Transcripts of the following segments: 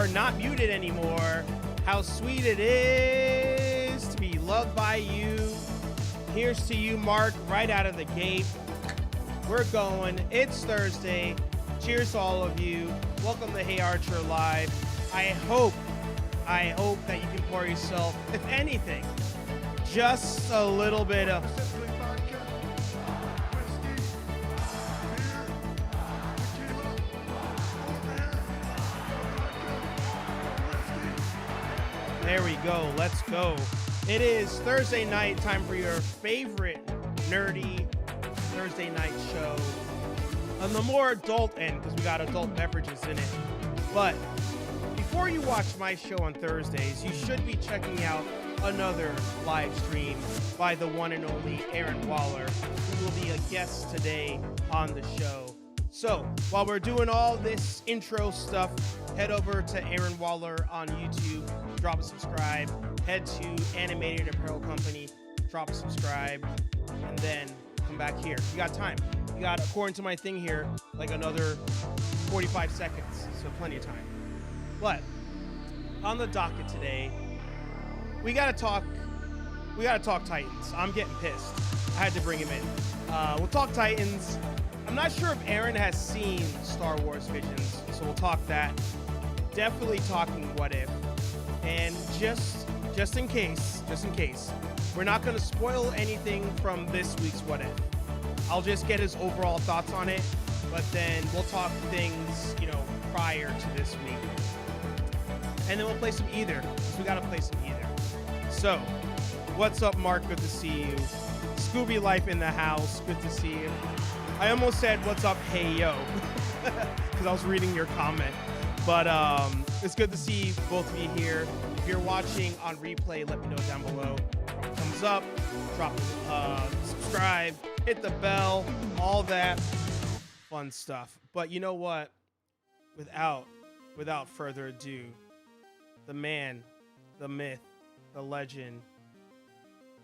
are not muted anymore. How sweet it is to be loved by you. Here's to you, Mark, right out of the gate. We're going. It's Thursday. Cheers to all of you. Welcome to HeyArcher Live. I hope that you can pour yourself, if anything, just a little bit of... There we go. Let's go. It is Thursday night, time for your favorite nerdy Thursday night show. On the more adult end, because we got adult beverages in it. But before you watch my show on Thursdays, you should be checking out another live stream by the one and only Aaron Waller, who will be a guest today on the show. So while we're doing all this intro stuff, head over to Aaron Waller on YouTube, drop a subscribe, head to Animated Apparel Company, drop a subscribe, and then come back here. You got time. You got, according to my thing here, like another 45 seconds, so plenty of time. But on the docket today, we gotta talk Titans. I'm getting pissed. I had to bring him in. We'll talk Titans. I'm not sure if Aaron has seen Star Wars Visions, so we'll talk that. Definitely talking What If. And just in case, we're not going to spoil anything from this week's What If. I'll just get his overall thoughts on it, but then we'll talk things, prior to this week. And then we'll play some Either, because we got to play some Either. So, what's up, Mark? Good to see you. Scooby Life in the house. Good to see you. I almost said, what's up, hey, yo, because I was reading your comment. But it's good to see both of you here. If you're watching on replay, let me know down below. Drop a thumbs up, drop subscribe, hit the bell, all that fun stuff. But you know what? Without further ado, the man, the myth, the legend,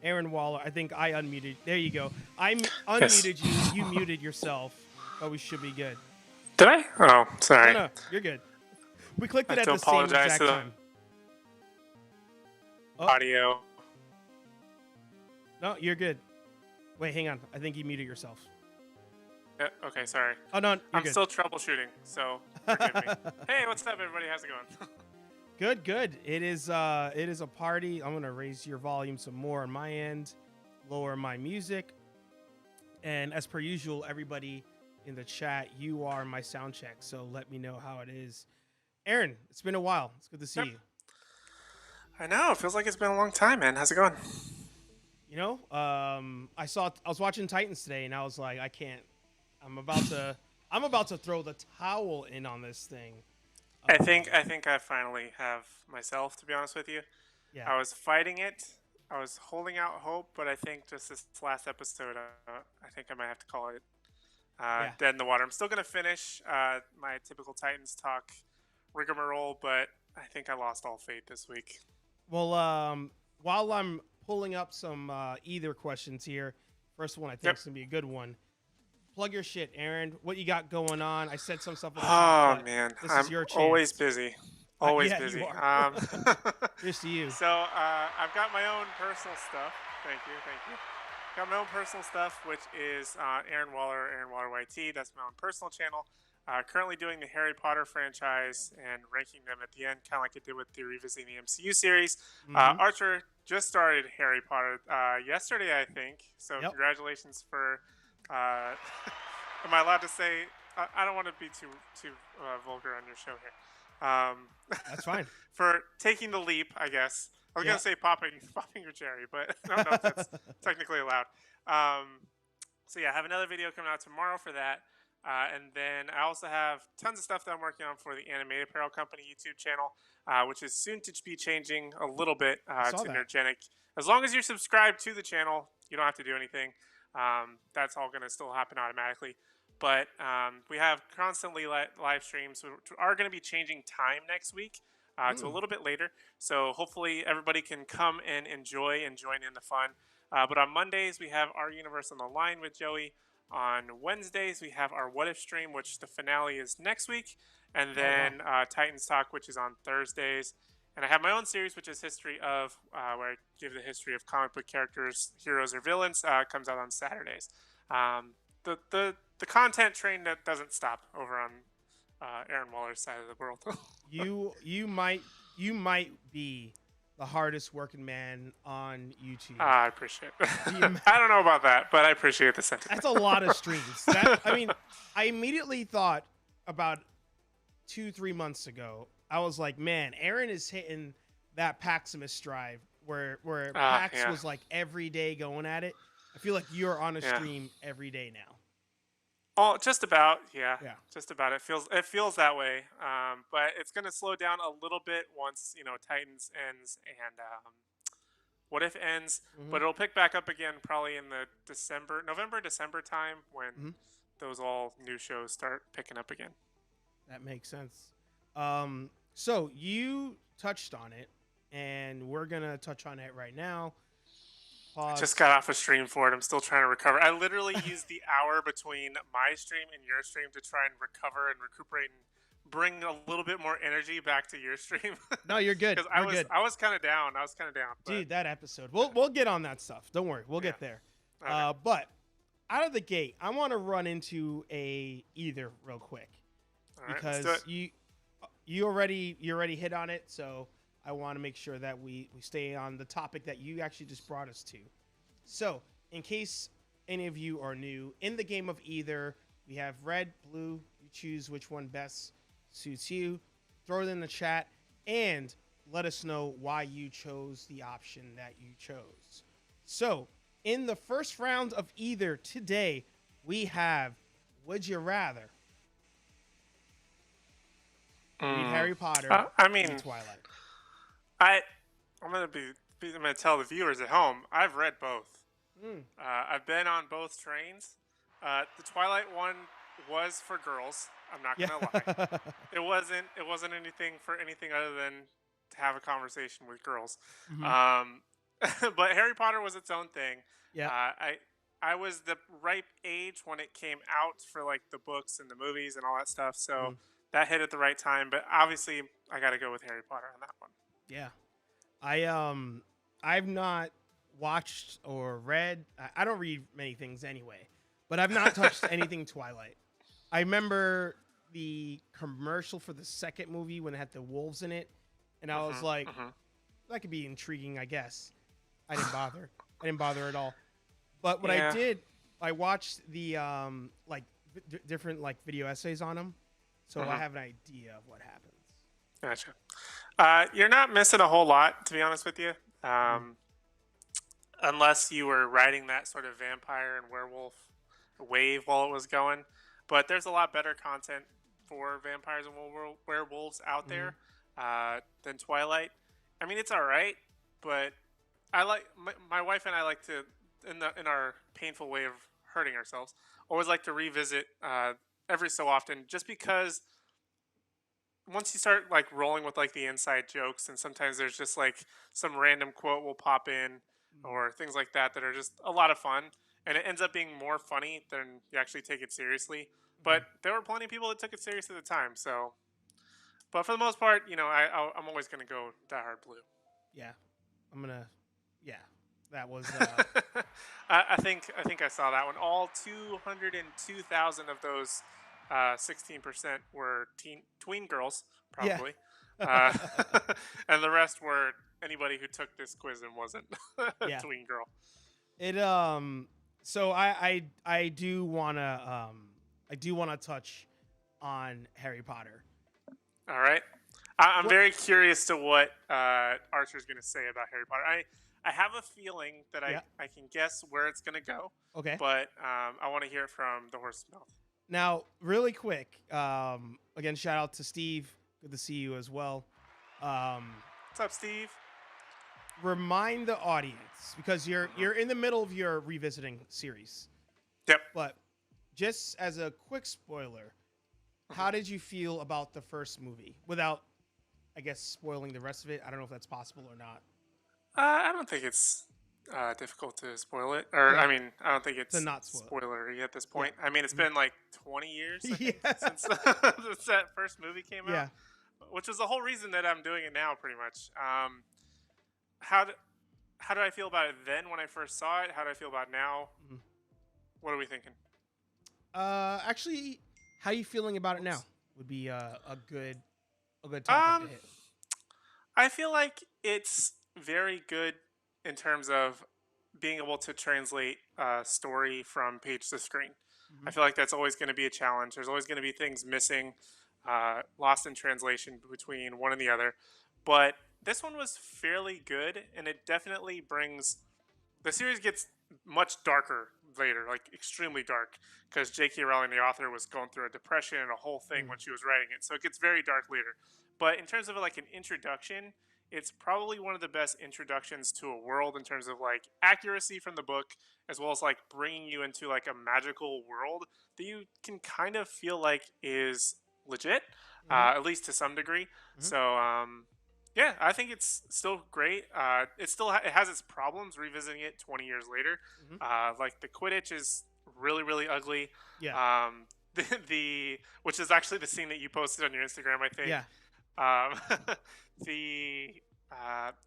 Aaron Waller. I think I unmuted. There you go. I unmuted you. You muted yourself. But we should be good. Did I? Oh, sorry. No, you're good. We clicked it at the same exact time. Audio. No, you're good. Wait, hang on. I think you muted yourself. Yeah, okay, sorry. Oh, no, I'm still troubleshooting, so forgive me. Hey, what's up, everybody? How's it going? Good. It is a party. I'm gonna raise your volume some more on my end, lower my music, and as per usual, everybody in the chat, you are my sound check. So let me know how it is. Aaron, it's been a while. It's good to see you. I know. It feels like it's been a long time, man. How's it going? I was watching Titans today, and I was like, I can't. I'm about to throw the towel in on this thing. I think I finally have myself, to be honest with you. Yeah. I was fighting it. I was holding out hope, but I think just this last episode, I think I might have to call it dead in the water. I'm still going to finish my typical Titans talk rigmarole, but I think I lost all faith this week. Well, while I'm pulling up some Either questions here, first one I think is going to be a good one. Plug your shit, Aaron. What you got going on? I said some stuff. Oh, man. This I'm is your chance. Always busy. Always busy. You are. Here's to you. So I've got my own personal stuff. Thank you. Got my own personal stuff, which is Aaron Waller YT. That's my own personal channel. Currently doing the Harry Potter franchise and ranking them at the end, kind of like I did with the Revisiting the MCU series. Archer just started Harry Potter yesterday, I think. So Congratulations for... am I allowed to say... I don't want to be too vulgar on your show here. That's fine. For taking the leap, I guess. I was going to say popping your cherry, but I don't know if that's technically allowed. So I have another video coming out tomorrow for that. And then I also have tons of stuff that I'm working on for the Animated Apparel Company YouTube channel, which is soon to be changing a little bit to Energetic. As long as you're subscribed to the channel, you don't have to do anything. That's all going to still happen automatically. But we have constantly live streams. We are going to be changing time next week to a little bit later. So hopefully everybody can come and enjoy and join in the fun. But on Mondays, we have Our Universe on the Line with Joey. On Wednesdays, we have our What If stream, which the finale is next week. And Oh, wow. then Titans Talk, which is on Thursdays. And I have my own series, which is History of, where I give the history of comic book characters, heroes or villains. Comes out on Saturdays. Um, the content train that doesn't stop over on Aaron Waller's side of the world. You might be the hardest working man on YouTube. I appreciate it. I don't know about that, but I appreciate the sentiment. That's a lot of streams. I mean, I immediately thought about 2-3 months ago. I was like, man, Aaron is hitting that Paximus drive where Pax yeah. was like every day going at it. I feel like you're on a Yeah. stream every day now. Oh, just about, yeah. Yeah. Just about. It feels that way. But it's gonna slow down a little bit once Titans ends and What If ends. Mhm. But it'll pick back up again probably in the November, December time when those all new shows start picking up again. That makes sense. So you touched on it, and we're gonna touch on it right now. I just got off a stream for it. I'm still trying to recover. I literally used the hour between my stream and your stream to try and recover and recuperate and bring a little bit more energy back to your stream. No, you're good. Because Good. I was kind of down. But... Dude, that episode. We'll get on that stuff. Don't worry. We'll get there. Okay. But out of the gate, I want to run into a either real quick. All right, Because let's do it. you already hit on it, so I want to make sure that we stay on the topic that you actually just brought us to. So, in case any of you are new, in the game of either, we have red, blue. You choose which one best suits you. Throw it in the chat and let us know why you chose the option that you chose. So, in the first round of either today, we have Would You Rather read Harry Potter I mean, and Twilight? I'm gonna tell the viewers at home. I've read both. I've been on both trains. The Twilight one was for girls. I'm not gonna lie. It wasn't anything for anything other than to have a conversation with girls. But Harry Potter was its own thing. Yeah. I was the ripe age when it came out for like the books and the movies and all that stuff. So that hit at the right time. But obviously, I got to go with Harry Potter on that one. Yeah. I've not watched or read. I don't read many things anyway, but I've not touched anything Twilight. I remember the commercial for the second movie when it had the wolves in it, and I was like, that could be intriguing, I guess. I didn't bother. I didn't bother at all. But what I did, I watched the different like video essays on them, so I have an idea of what happens. Gotcha. You're not missing a whole lot, to be honest with you. Unless you were riding that sort of vampire and werewolf wave while it was going. But there's a lot better content for vampires and werewolves out there than Twilight. I mean, it's all right, but I like my wife and I like to, in our painful way of hurting ourselves, always like to revisit every so often, just because once you start like rolling with like the inside jokes, and sometimes there's just like some random quote will pop in or things like that that are just a lot of fun, and it ends up being more funny than you actually take it seriously. But there were plenty of people that took it serious at the time. So, but for the most part, I'm always gonna go Die Hard Blue. Yeah, that was. I think I saw that one. All 202,000 of those 16% were tween girls, probably, and the rest were anybody who took this quiz and wasn't a tween girl. It So I do wanna touch on Harry Potter. All right. I'm very curious to what Archer's going to say about Harry Potter. I have a feeling that I can guess where it's going to go. Okay. But I want to hear it from the horse's mouth. Now, really quick, again, shout out to Steve. Good to see you as well. What's up, Steve? Remind the audience, because you're in the middle of your revisiting series. Yep. But just as a quick spoiler, how did you feel about the first movie? Without, I guess, spoiling the rest of it. I don't know if that's possible or not. I don't think it's difficult to spoil it. Or, Yeah. I mean, I don't think To it's not spoil it. spoilery at this Yeah. point. I mean, it's been like 20 years, I think, Yeah. since that first movie came out, Yeah. which is the whole reason that I'm doing it now, pretty much. How do, how did I feel about it then when I first saw it? How do I feel about it now? Mhm. What are we thinking? Actually, how you feeling about it now would be a good topic to hit. I feel like it's very good in terms of being able to translate a story from page to screen. I Mhm. feel like that's always going to be a challenge. There's always going to be things missing, lost in translation between one and the other. But this one was fairly good, and it definitely brings the series gets much darker later, like extremely dark, because J.K. Rowling, the author, was going through a depression and a whole thing Mm. when she was writing it. So it gets very dark later. But in terms of like an introduction, it's probably one of the best introductions to a world in terms of like accuracy from the book, as well as like bringing you into like a magical world that you can kind of feel like is legit, Mhm. at least to some degree. Mhm. So yeah, I think it's still great. It still it has its problems revisiting it 20 years later. Mhm. Like the Quidditch is really really ugly. Yeah. Um, the which is actually the scene that you posted on your Instagram, I think. Yeah. The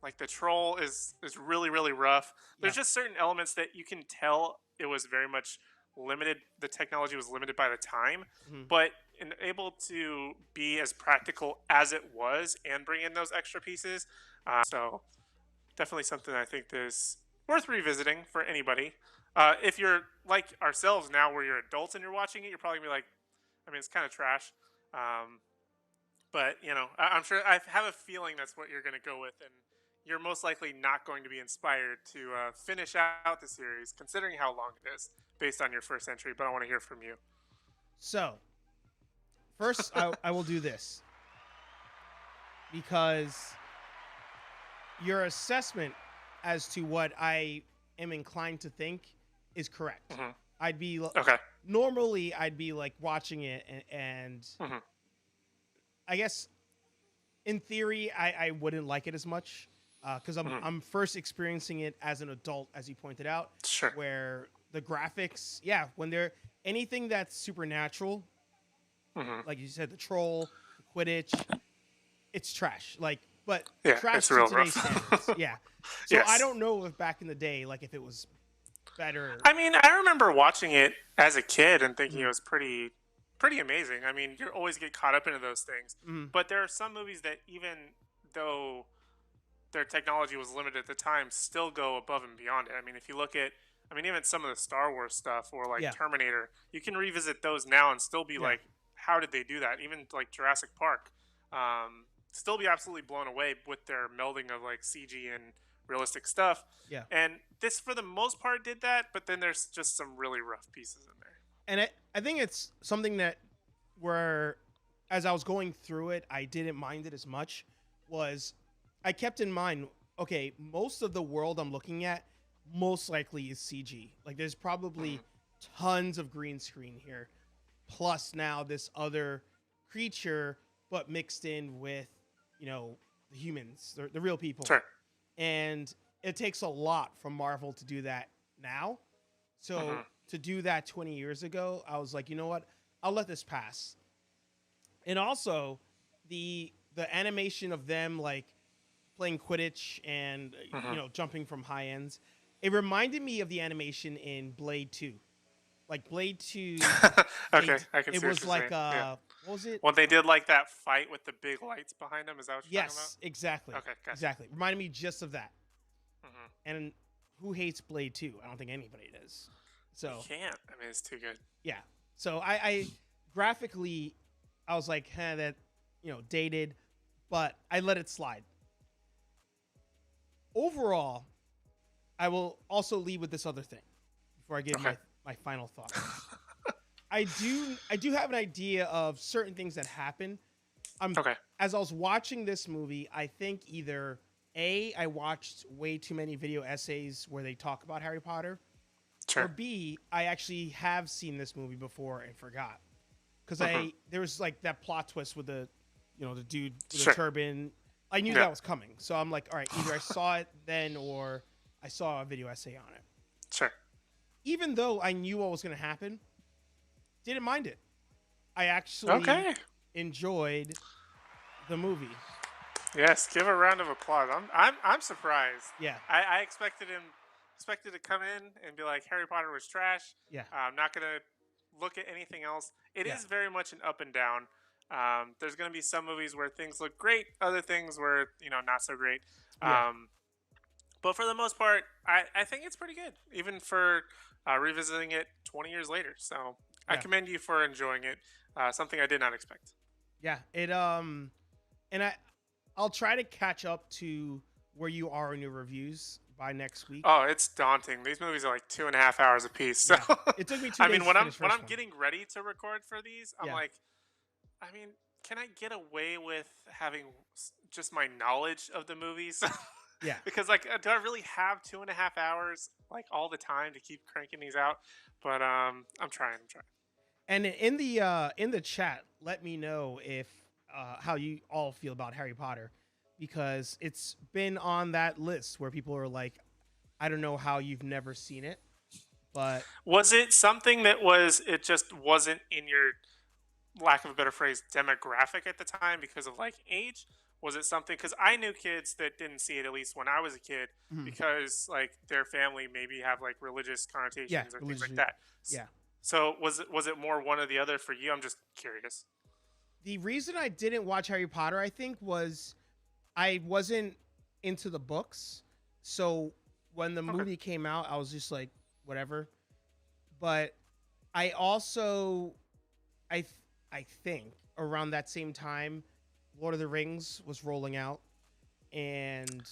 like the troll is really really rough. Yeah. There's just certain elements that you can tell it was very much limited. The technology was limited by the time, Mhm. but able to be as practical as it was and bring in those extra pieces. So definitely something I think is worth revisiting for anybody. If you're like ourselves now, where you're adults and you're watching it, you're probably gonna be like, I mean, it's kind of trash. Um, but you know, I'm sure I have a feeling that's what you're going to go with, and you're most likely not going to be inspired to finish out the series, considering how long it is based on your first entry. But I want to hear from you. So first, I will do this because your assessment as to what I am inclined to think is correct. Hmm. I'd be Okay. normally I'd be like watching it and Hmm. I guess in theory I wouldn't like it as much because Hmm. I'm first experiencing it as an adult, as you pointed out, Sure. where the graphics, yeah, when they're anything that's supernatural, Hmm. like you said, the troll, the Quidditch, it's trash. Like, but Yeah, trash it's to real today's rough. standards. Yeah. So I Yes. don't know if back in the day, like if it was better. I mean, I remember watching it as a kid and thinking it Mm, was pretty amazing. I mean, you always get caught up into those things. mm, But there are some movies that even though their technology was limited at the time, still go above and beyond it. I mean, if you look at, I mean, even some of the Star Wars stuff or like yeah. Terminator, you can revisit those now and still be Yeah. like, how did they do that? Even like Jurassic Park, still be absolutely blown away with their melding of like CG and realistic stuff. Yeah. And this, for the most part, did that, but then there's just some really rough pieces in there. And I think it's something that where as I was going through it, I didn't mind it as much was I kept in mind, okay, most of the world I'm looking at most likely is CG. Like there's probably Hmm. tons of green screen here. Plus now this other creature, but mixed in with, the humans, the real people. Sure. And it takes a lot from Marvel to do that now. So Hmm. to do that 20 years ago, I was like, you know what? I'll let this pass. And also the animation of them like playing Quidditch and Hmm. jumping from high ends. It reminded me of the animation in Blade 2. Like Blade 2, Okay, I can it see what was you're like saying. Yeah. what was it? When they did like that fight with the big lights behind them, is that what you're talking Yes, exactly. about? Okay, gotcha. Exactly. Reminded me just of that. Hmm. And who hates Blade 2? I don't think anybody does. You So, can't. I mean, it's too good. yeah. So I graphically I was like, that dated, but I let it slide. Overall, I will also leave with this other thing before I give Okay. my final thought. I do have an idea of certain things that happen. Okay. As I was watching this movie, I think either I watched way too many video essays where they talk about Harry Potter, or Sure. B, I actually have seen this movie before and forgot. Because Mhm. there was like that plot twist with the dude with Sure. the turban. I knew Yeah. that was coming, so I'm like, all right, either I saw it then or I saw a video essay on it. Sure. Even though I knew what was going to happen, didn't mind it. I actually enjoyed the movie. Yes, give a round of applause. I'm surprised. Yeah. I expected to come in and be like, Harry Potter was trash. Yeah. I'm not gonna look at anything else. It is very much an up and down. There's gonna be some movies where things look great, other things where not so great. Yeah. But for the most part, I think it's pretty good, even for revisiting it 20 years later. So I commend you for enjoying it. Something I did not expect. Yeah. It and I'll try to catch up to where you are in your reviews by next week. Oh, it's daunting. These movies are like 2.5 hours a piece. So it took me 2 days. I mean, when I'm one. getting ready to record for these, I'm like, I mean, can I get away with having just my knowledge of the movies? Yeah. Because like, do I really have 2.5 hours like all the time to keep cranking these out? But I'm trying. And in the chat, let me know if how you all feel about Harry Potter, because it's been on that list where people are like, I don't know how you've never seen it, but was it something that it just wasn't in your, lack of a better phrase, demographic at the time because of like age? Was it something, because I knew kids that didn't see it, at least when I was a kid, because like their family maybe have like religious connotations or things like that. Yeah. So was it more one or the other for you? I'm just curious. The reason I didn't watch Harry Potter, I think, was I wasn't into the books. So when the movie came out, I was just like, whatever. But I also, I think around that same time, Lord of the Rings was rolling out, and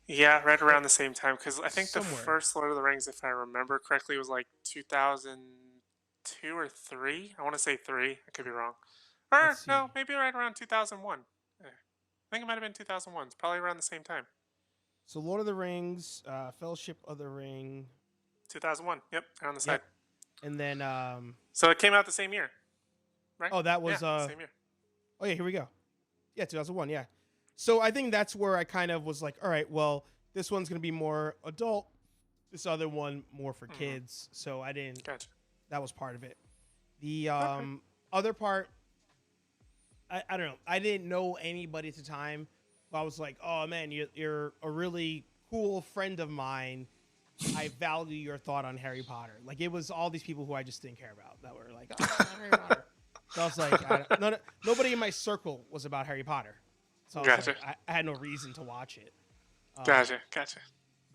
yeah, right around the same time, because I think the first Lord of the Rings, if I remember correctly, was like 2002 or 3. I want to say 3. I could be wrong. Or no, maybe right around 2001. I think it might have been 2001. It's probably around the same time. So Lord of the Rings, Fellowship of the Ring, 2001. Yep, on the side. And then so it came out the same year, right? Oh, that was same year. Oh yeah, here we go. Yeah, 2001. Yeah. So I think that's where I kind of was like, all right, well, this one's gonna be more adult, this other one more for kids. So I didn't. Gotcha. That was part of it. The other part, I don't know. I didn't know anybody at the time, but I was like, oh man, you're a really cool friend of mine. I value your thought on Harry Potter. Like, it was all these people who I just didn't care about that were like, oh, Harry Potter. So I was like, nobody in my circle was about Harry Potter. So gotcha. Like, I had no reason to watch it. Gotcha.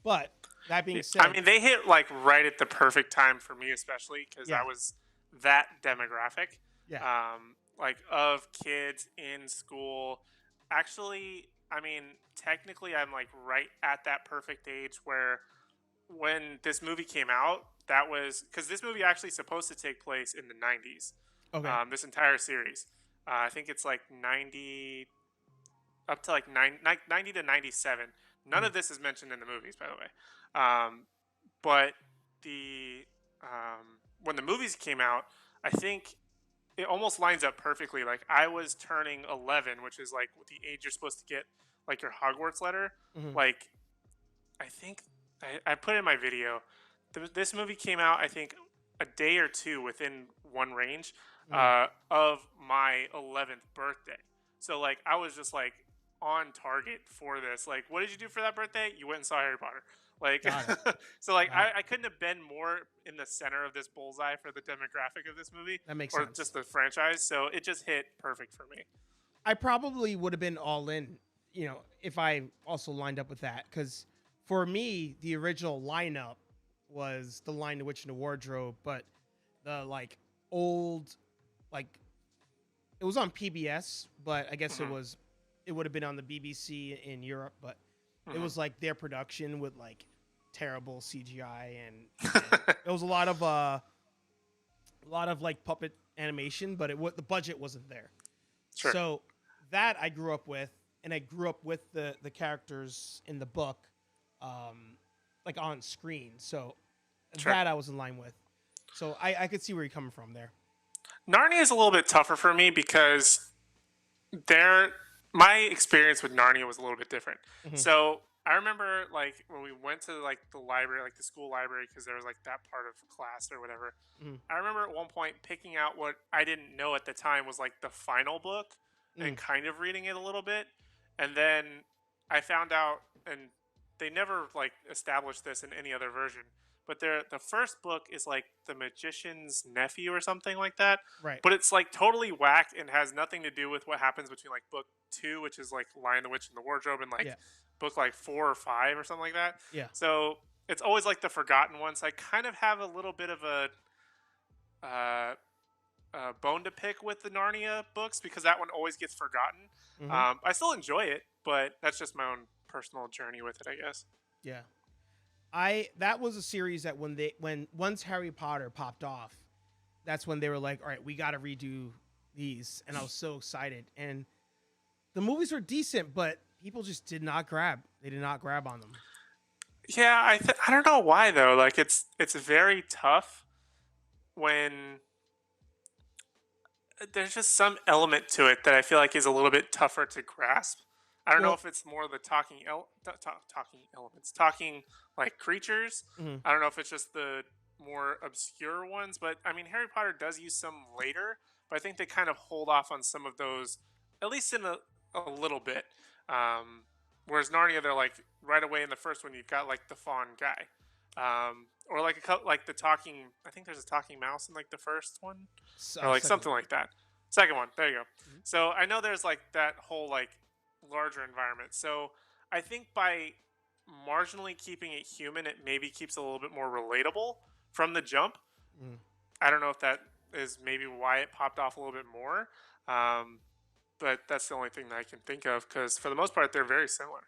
But that being said, I mean, they hit like right at the perfect time for me, especially because I was that demographic. Yeah. Like of kids in school. Actually, I mean, technically, I'm like right at that perfect age where when this movie came out, that was because this movie actually supposed to take place in the 90s. Okay. This entire series, I think it's like 90 up to like 90 to 97. None of this is mentioned in the movies, by the way. But the when the movies came out, I think it almost lines up perfectly. Like, I was turning 11, which is like the age you're supposed to get like your Hogwarts letter. Like, I think I put in my video. This movie came out, I think, a day or two within one range of my 11th birthday. So like, I was just like on target for this. Like, what did you do for that birthday? You went and saw Harry Potter. Like, so like, I couldn't have been more in the center of this bullseye for the demographic of this movie. That makes sense. Or just the franchise. So it just hit perfect for me. I probably would have been all in, if I also lined up with that. Because for me, the original lineup was The Lion, the Witch, and the Wardrobe. But the like old, like, it was on PBS, but I guess it would have been on the BBC in Europe, but it was like their production with like terrible CGI and it was a lot of like puppet animation, but the budget wasn't there. Sure. So that I grew up with, and I grew up with the characters in the book, like on screen. So that I was in line with. So I could see where you're coming from there. Narnia is a little bit tougher for me because my experience with Narnia was a little bit different. So I remember like when we went to like the library, like the school library, because there was like that part of class or whatever. Mm, I remember at one point picking out what I didn't know at the time was like the final book and mm, kind of reading it a little bit, and then I found out, and they never like established this in any other version. But the first book is like the magician's nephew or something like that. right. But it's like totally whack and has nothing to do with what happens between like book two, which is like Lion the Witch and the Wardrobe, and like Yeah. book like 4 or 5 or something like that. Yeah. So it's always like the forgotten ones. So I kind of have a little bit of uh, bone to pick with the Narnia books because that one always gets forgotten. Hmm. I still enjoy it, but that's just my own personal journey with it, I guess. Yeah. That was a series that when once Harry Potter popped off, that's when they were like, all right, we got to redo these, and I was so excited. And the movies were decent, but people just did not grab. They did not grab on them. Yeah, I don't know why though. Like it's very tough when there's just some element to it that I feel like is a little bit tougher to grasp. I don't know Well, if it's more the talking elements, talking like creatures. mhm. I don't know if it's just the more obscure ones, but I mean Harry Potter does use some later, but I think they kind of hold off on some of those, at least in a little bit. Whereas Narnia, they're like right away in the first one, you've got like the fawn guy, or like like the talking. I think there's a talking mouse in like the first one, or like Second something one. like that. Second one, there you go. Mhm. So I know there's like that whole like larger environment. So I think by marginally keeping it human, it maybe keeps it a little bit more relatable from the jump. Mm. I don't know if that is maybe why it popped off a little bit more. Um, but that's the only thing that I can think of because for the most part, they're very similar.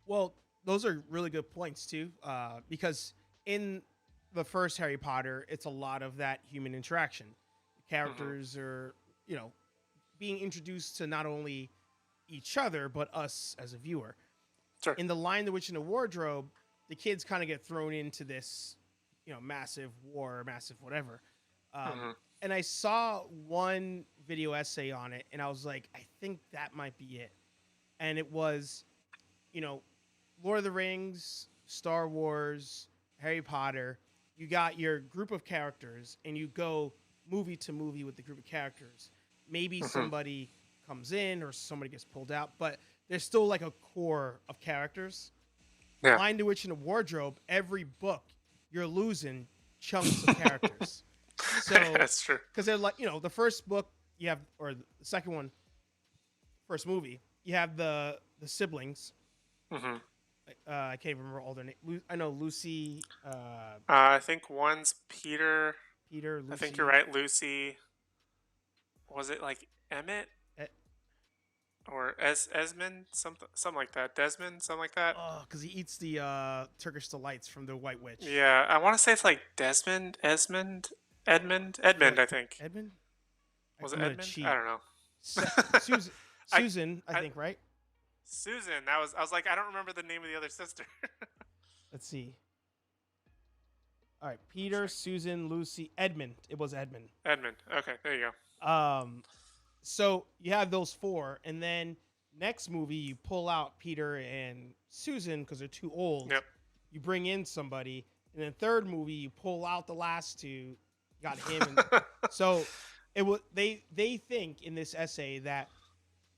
Well, those are really good points too, because in the first Harry Potter, it's a lot of that human interaction. The Hmm. characters are, being introduced to not only each other but us as a viewer. Sure. In the Lion, the Witch, and the Wardrobe, the kids kind of get thrown into this, massive war, massive whatever. Um, Hmm. and I saw one video essay on it, and I was like, I think that might be it. And it was, you know, Lord of the Rings, Star Wars, Harry Potter. You got your group of characters, and you go movie to movie with the group of characters. Maybe Hmm. somebody comes in or somebody gets pulled out, but there's still like a core of characters. Yeah. Lion, the Witch, and the Wardrobe, every book you're losing chunks of characters. So, That's true. because they're like, the first book you have, or the second one, first movie, you have the siblings. Hmm. I can't even remember all their names. I know Lucy, I think one's Peter. Peter, I think you're Lucy. right. Lucy. Was it like Emmett Eh, or Esmond? Something like that. Desmond, something like that. oh, because he eats the Turkish delights from the White Witch. Yeah, I want to say it's like Desmond, Esmond, Yeah, Edmund. I think Edmund. was it I'm gonna Edmund? I cheat. don't know. Susan, I, Susan, I I think, right? Susan. That was. I was like, I don't remember the name of the other sister. Let's see. All right, Peter, Susan, Lucy, Edmund. It was Edmund. Edmund. Okay, there you go. So you have those four, and then next movie you pull out Peter and Susan because they're too old. Yep. You bring in somebody, and then third movie you pull out the last two. You got him, and so it was. They think in this essay that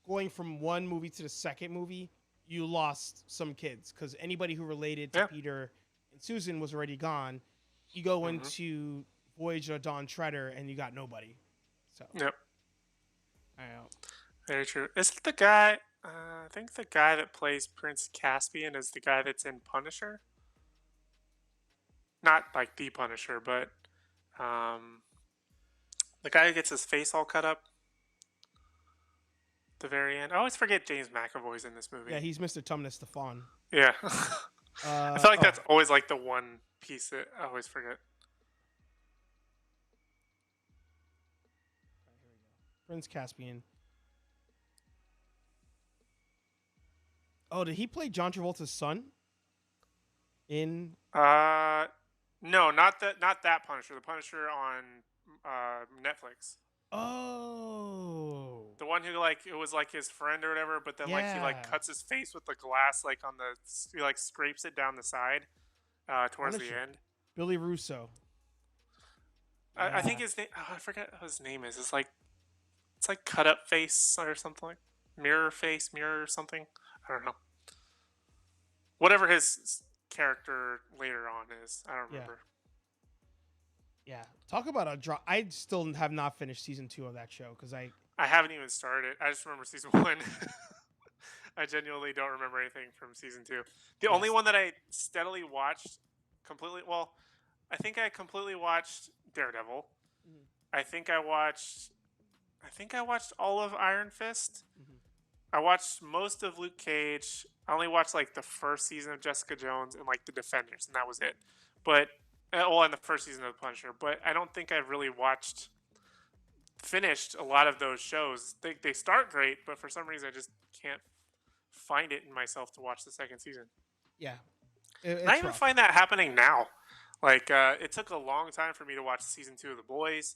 going from one movie to the second movie, you lost some kids because anybody who related to Yeah. Peter and Susan was already gone. You go Hmm. into Voyage of Dawn Treader, and you got nobody. So Yep. I don't know. Very true. Is it the guy? I think the guy that plays Prince Caspian is the guy that's in Punisher. Not like the Punisher, but um, the guy who gets his face all cut up at the very end. I always forget James McAvoy's in this movie. Yeah, he's Mr. Tumnus the Fawn. Yeah. I feel like Oh, that's always like the one piece that I always forget. here we go. Prince Caspian. Oh, did he play John Travolta's son in? Uh, no, not that Punisher. The Punisher on Netflix. Oh, The one who like it was like his friend or whatever, but then like he like Yeah. cuts his face with the glass like on the he like scrapes it down the side towards the Punisher. end. Billy Russo. I Yeah. think his name. Oh, I forget what his name is. It's like cut up face or something like mirror face, mirror or something. I don't know. Whatever his character later on is, I don't remember. Yeah. Talk about a drop. I still have not finished season 2 of that show because I haven't even started it. I just remember season 1. I genuinely don't remember anything from season 2. The only one that I steadily watched completely. Well, I think I completely watched Daredevil. Mhm. I think I watched all of Iron Fist. Mhm. I watched most of Luke Cage. I only watched like the first season of Jessica Jones and like the Defenders, and that was it. But and the first season of The Punisher. But I don't think I've really finished a lot of those shows. They start great, but for some reason I just can't find it in myself to watch the second season. Yeah. And I even find that happening now. Like it took a long time for me to watch season 2 of The Boys.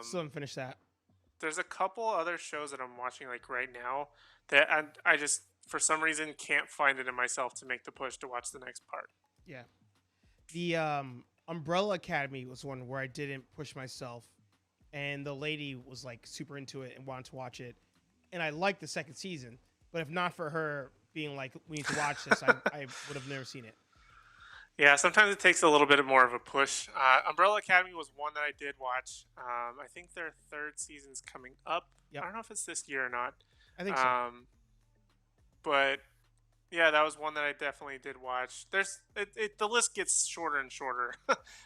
Still haven't finished that. There's a couple other shows that I'm watching like right now that I just for some reason can't find it in myself to make the push to watch the next part. Yeah. The Umbrella Academy was one where I didn't push myself, and the lady was like super into it and wanted to watch it, and I liked the second season. But if not for her being like, "We need to watch this," I would have never seen it. Yeah, sometimes it takes a little bit more of a push. Umbrella Academy was one that I did watch. I think their third season's coming up. Yep. I don't know if it's this year or not. I think so. But yeah, that was one that I definitely did watch. The list gets shorter and shorter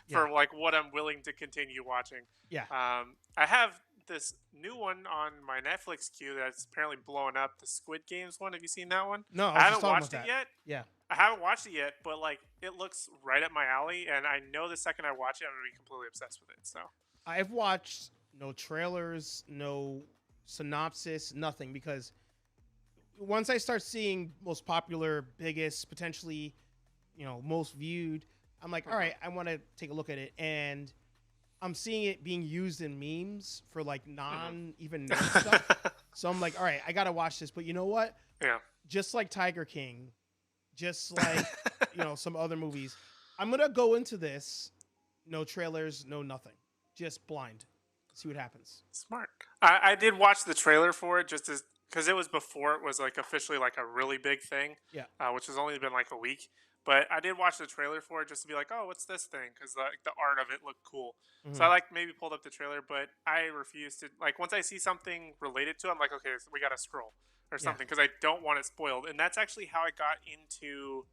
for like what I'm willing to continue watching. Yeah. I have this new one on my Netflix queue that's apparently blowing up. The Squid Games one. Have you seen that one? No, I haven't watched it yet. Yeah. I haven't watched it yet, but like it looks right up my alley, and I know the second I watch it, I'm gonna be completely obsessed with it. So I've watched no trailers, no synopsis, nothing, because once I start seeing most popular, biggest, potentially, most viewed, I'm like, all right, I want to take a look at it, and I'm seeing it being used in memes for like even nerd stuff. So I'm like, all right, I gotta watch this. But you know what? Yeah. Just like Tiger King, just like some other movies, I'm gonna go into this, no trailers, no nothing, just blind, see what happens. Smart. I did watch the trailer for it just because it was before it was like officially like a really big thing. Yeah. Which has only been like a week. But I did watch the trailer for it just to be like, oh, what's this thing? Because the art of it looked cool. Mm-hmm. So I like maybe pulled up the trailer, but I refuse to like once I see something related to it, I'm like, okay, so we got to scroll or something because I don't want it spoiled. And that's actually how I got into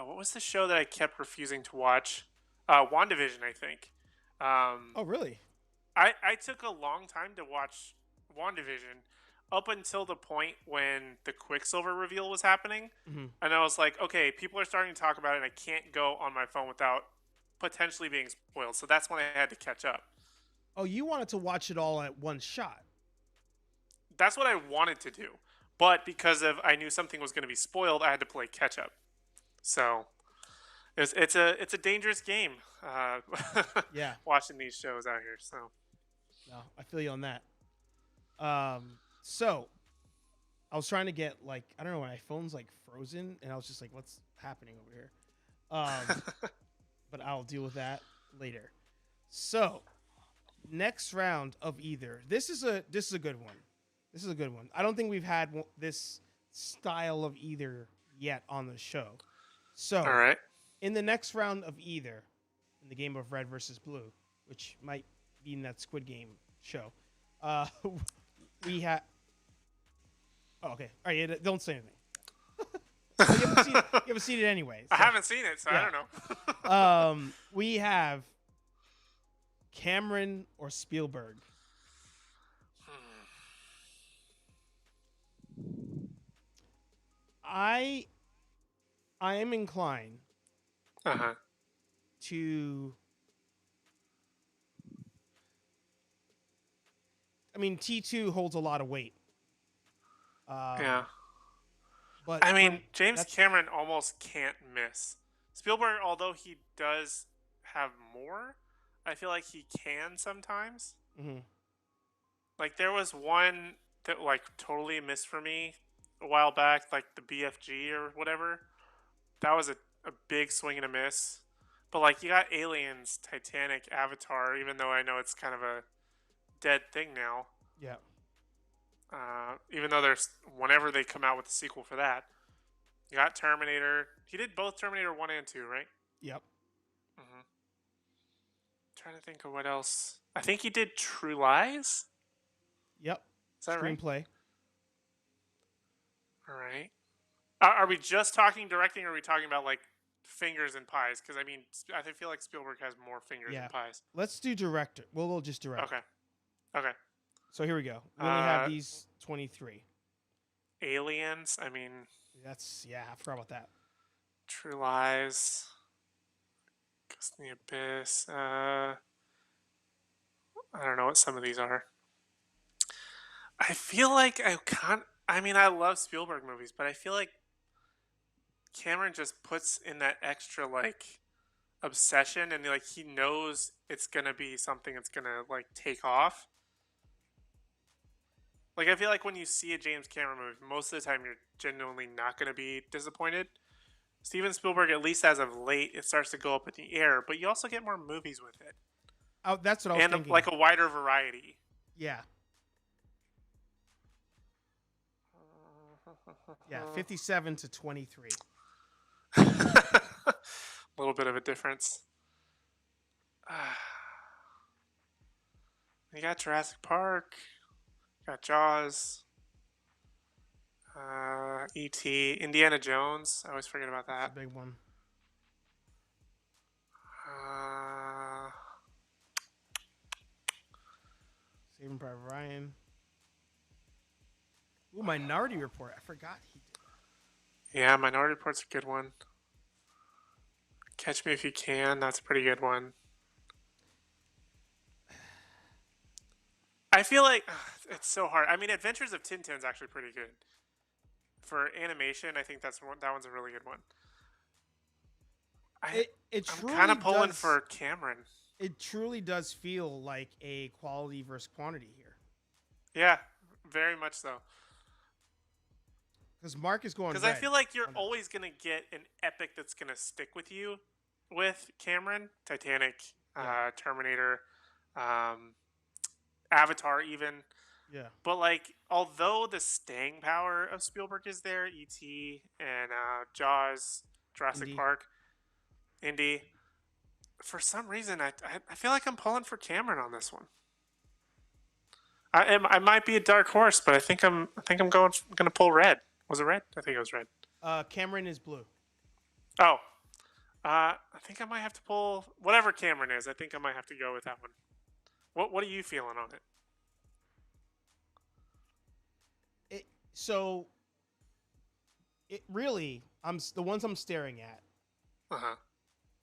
what was the show that I kept refusing to watch? WandaVision, I think. Oh, really? I took a long time to watch WandaVision up until the point when the Quicksilver reveal was happening. Mm-hmm. And I was like, okay, people are starting to talk about it, and I can't go on my phone without potentially being spoiled. So that's when I had to catch up. Oh, you wanted to watch it all at one shot. That's what I wanted to do. But because I knew something was going to be spoiled, I had to play catch up. So it's a dangerous game. Yeah. Watching these shows out here. So no, I feel you on that. So I was trying to get like, I don't know, my phone's like frozen, and I was just like, what's happening over here? But I'll deal with that later. So next round of either. This is a good one. This is a good one. I don't think we've had this style of either yet on the show. So all right. In the next round of either, in the game of Red versus Blue, which might be in that Squid Game show, we have. Oh, okay. All right. Yeah, don't say anything. You haven't seen it anyway. So. I haven't seen it, so yeah. I don't know. We have Cameron or Spielberg. I am inclined to. I mean, T2 holds a lot of weight. Yeah. But I mean, James Cameron almost can't miss. Spielberg, although he does have more, I feel like he can sometimes. Mm-hmm. Like there was one that like totally missed for me a while back, like the BFG or whatever. That was a big swing and a miss. But like you got Aliens, Titanic, Avatar, even though I know it's kind of a dead thing now. Yeah. Even though there's whenever they come out with a sequel for that. You got Terminator. He did both Terminator 1 and 2, right? Yep. Mm-hmm. Trying to think of what else. I think he did True Lies. Yep. Is that right? Screenplay. All right. Are we just talking directing, or are we talking about like fingers and pies? Because I mean, I feel like Spielberg has more fingers and pies. Let's do director. We'll just direct. Okay. Okay. So here we go. We only have these 23. Aliens. I mean, I forgot about that. True Lies. Ghost in the Abyss. I don't know what some of these are. I feel like I love Spielberg movies, but I feel like Cameron just puts in that extra like obsession, and like he knows it's gonna be something that's gonna like take off. Like I feel like when you see a James Cameron movie, most of the time you're genuinely not gonna be disappointed. Steven Spielberg, at least as of late, it starts to go up in the air, but you also get more movies with it. Oh, that's what I was thinking. And like a wider variety. Yeah. Yeah, 57 to 23. A little bit of a difference. You got Jurassic Park. You got Jaws. E.T. Indiana Jones. I always forget about that. That's a big one. Saving Private Ryan. Ooh, Minority Report. I forgot he did. Yeah, Minority Report's a good one. Catch Me If You Can. That's a pretty good one. I feel like it's so hard. I mean, Adventures of Tintin's actually pretty good. For animation, I think that one's a really good one. I'm kind of pulling for Cameron. It truly does feel like a quality versus quantity here. Yeah, very much so. Because Mark is going. Because I feel like you're always gonna get an epic that's gonna stick with you, with Cameron. Titanic, Terminator, Avatar, even. Yeah. But like, although the staying power of Spielberg is there, E.T. and Jaws, Jurassic Park, Indy, for some reason I feel like I'm pulling for Cameron on this one. I might be a dark horse, but I think I'm gonna pull red. Was it red? I think it was red. Cameron is blue. Oh, I think I might have to pull whatever Cameron is. I think I might have to go with that one. What are you feeling on it? So, it really, the ones I'm staring at,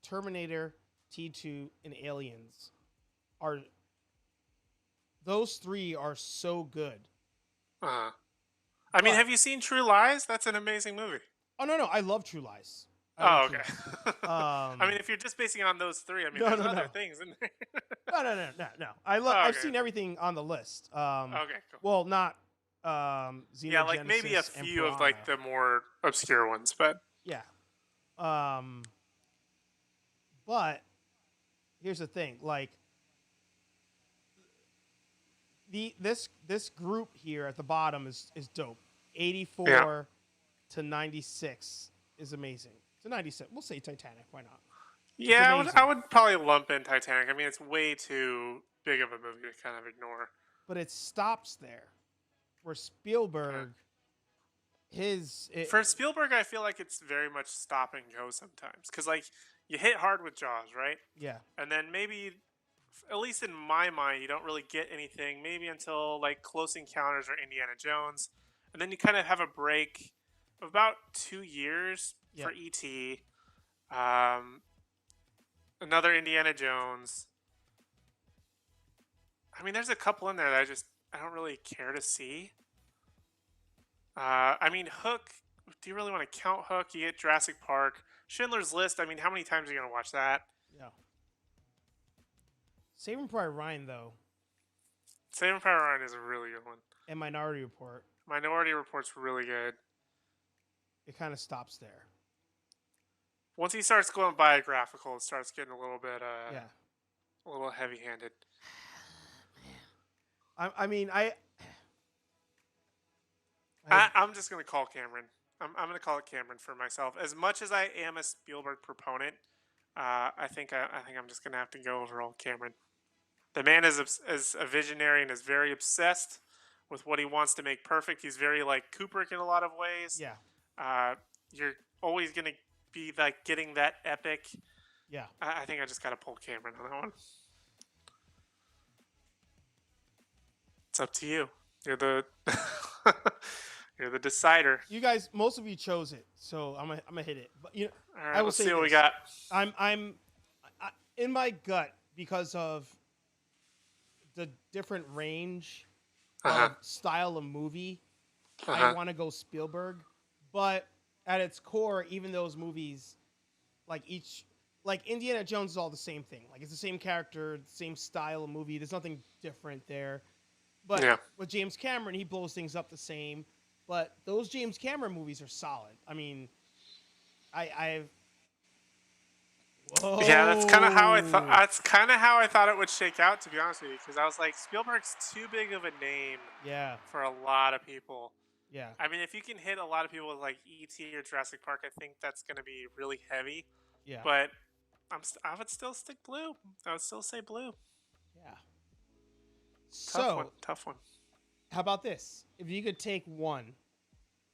Terminator, T2, and Aliens, those three are so good. I mean, have you seen True Lies? That's an amazing movie. Oh no, I love True Lies. Okay. I mean, if you're just basing it on those three, I mean, there's other things in there. No. I've seen everything on the list. Okay, cool. Well, not. Xenogenesis, yeah, like maybe a few of like the more obscure ones, but yeah. But here's the thing, like this group here at the bottom is dope. 84 to 96 is amazing. To 97, we'll say Titanic. Why not? Yeah, I would probably lump in Titanic. I mean, it's way too big of a movie to kind of ignore. But it stops there. For Spielberg, for Spielberg, I feel like it's very much stop and go sometimes. Because, like, you hit hard with Jaws, right? Yeah. And then maybe, at least in my mind, you don't really get anything maybe until, like, Close Encounters or Indiana Jones. And then you kind of have a break of about 2 years for E.T. Another Indiana Jones. I mean, there's a couple in there that I don't really care to see. I mean, Hook. Do you really want to count Hook? You get Jurassic Park, Schindler's List. I mean, how many times are you gonna watch that? Yeah. Saving Private Ryan, though. Saving Private Ryan is a really good one. And Minority Report. Minority Report's really good. It kind of stops there. Once he starts going biographical, it starts getting a little bit a little heavy-handed. I'm just gonna call Cameron. I'm gonna call it Cameron for myself. As much as I am a Spielberg proponent, I think I'm just gonna have to go overall Cameron. The man is a visionary and is very obsessed with what he wants to make perfect. He's very like Kubrick in a lot of ways. Yeah. You're always gonna be like getting that epic. Yeah. I think I just gotta pull Cameron on that one. It's up to you. You're the you're the decider. You guys, most of you chose it, so I'm gonna hit it. But All right, I will let's say see what we this. got. I'm in my gut because of the different range of style of movie. I want to go Spielberg, but at its core, even those movies, like Indiana Jones is all the same thing. Like it's the same character, same style of movie. There's nothing different there. But with James Cameron, he blows things up the same. But those James Cameron movies are solid. I mean, Whoa. Yeah, that's kind of how I thought. That's kind of how I thought it would shake out, to be honest with you, because I was like, Spielberg's too big of a name. Yeah. For a lot of people. Yeah. I mean, if you can hit a lot of people with like E.T. or Jurassic Park, I think that's going to be really heavy. Yeah. But I would still stick Blue. I would still say Blue. Yeah. Tough one. How about this? If you could take one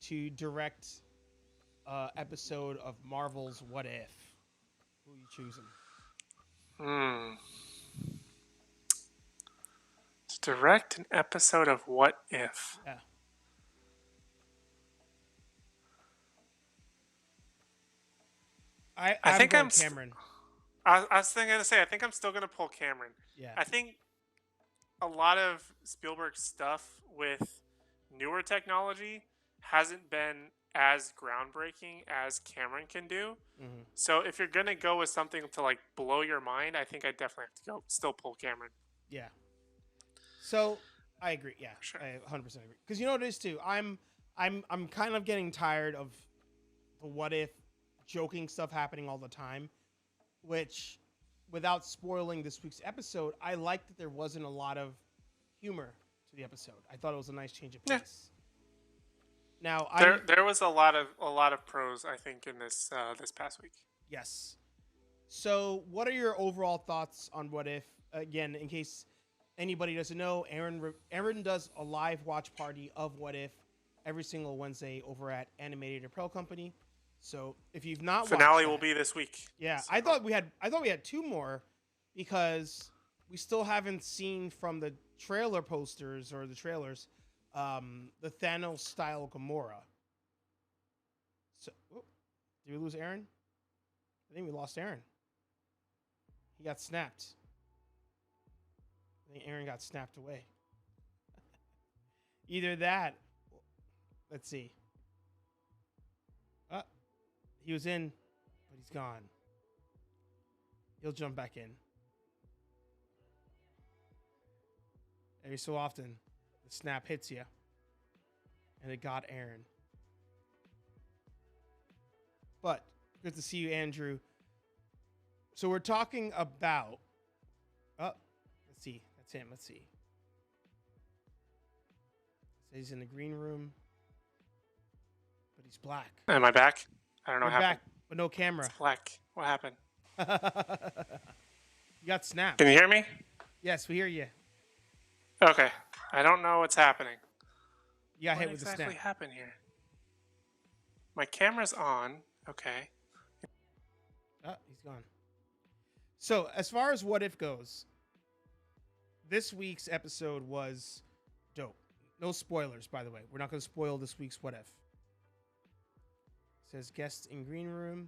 to direct episode of Marvel's What If, who are you choosing? To direct an episode of What If? Yeah. I think I'm Cameron. I was thinking to say, I think I'm still going to pull Cameron. Yeah. I think a lot of Spielberg's stuff with newer technology hasn't been as groundbreaking as Cameron can do. Mm-hmm. So if you're going to go with something to like blow your mind, I think I definitely have to go still pull Cameron. Yeah. So I agree. Yeah, sure. I 100% agree. Because you know what it is too. I'm kind of getting tired of the what if joking stuff happening all the time, which, without spoiling this week's episode, I liked that there wasn't a lot of humor to the episode. I thought it was a nice change of pace. Now, there was a lot of pros, I think, in this this past week. Yes. So, what are your overall thoughts on What If? Again, in case anybody doesn't know, Aaron does a live watch party of What If every single Wednesday over at Animated Apparel Company. So, if you've not finale watched will be this week. Yeah, so. I thought we had two more because we still haven't seen from the trailer posters or the trailers the Thanos style Gamora. So, did we lose Aaron? I think we lost Aaron. He got snapped. I think Aaron got snapped away. Either that. Let's see. He was in, but he's gone. He'll jump back in. Every so often, the snap hits you. And it got Aaron. But, good to see you, Andrew. So we're talking about... let's see. That's him. Let's see. So he's in the green room. But he's black. Am I back? I don't know what happened. Back, but no camera. It's black. What happened? You got snapped. Can you hear me? Yes, we hear you. Okay. I don't know what's happening. You got what hit with the snap. What exactly happened here? My camera's on. Okay. He's gone. So, as far as What If goes, this week's episode was dope. No spoilers, by the way. We're not going to spoil this week's What If. Says guest in green room.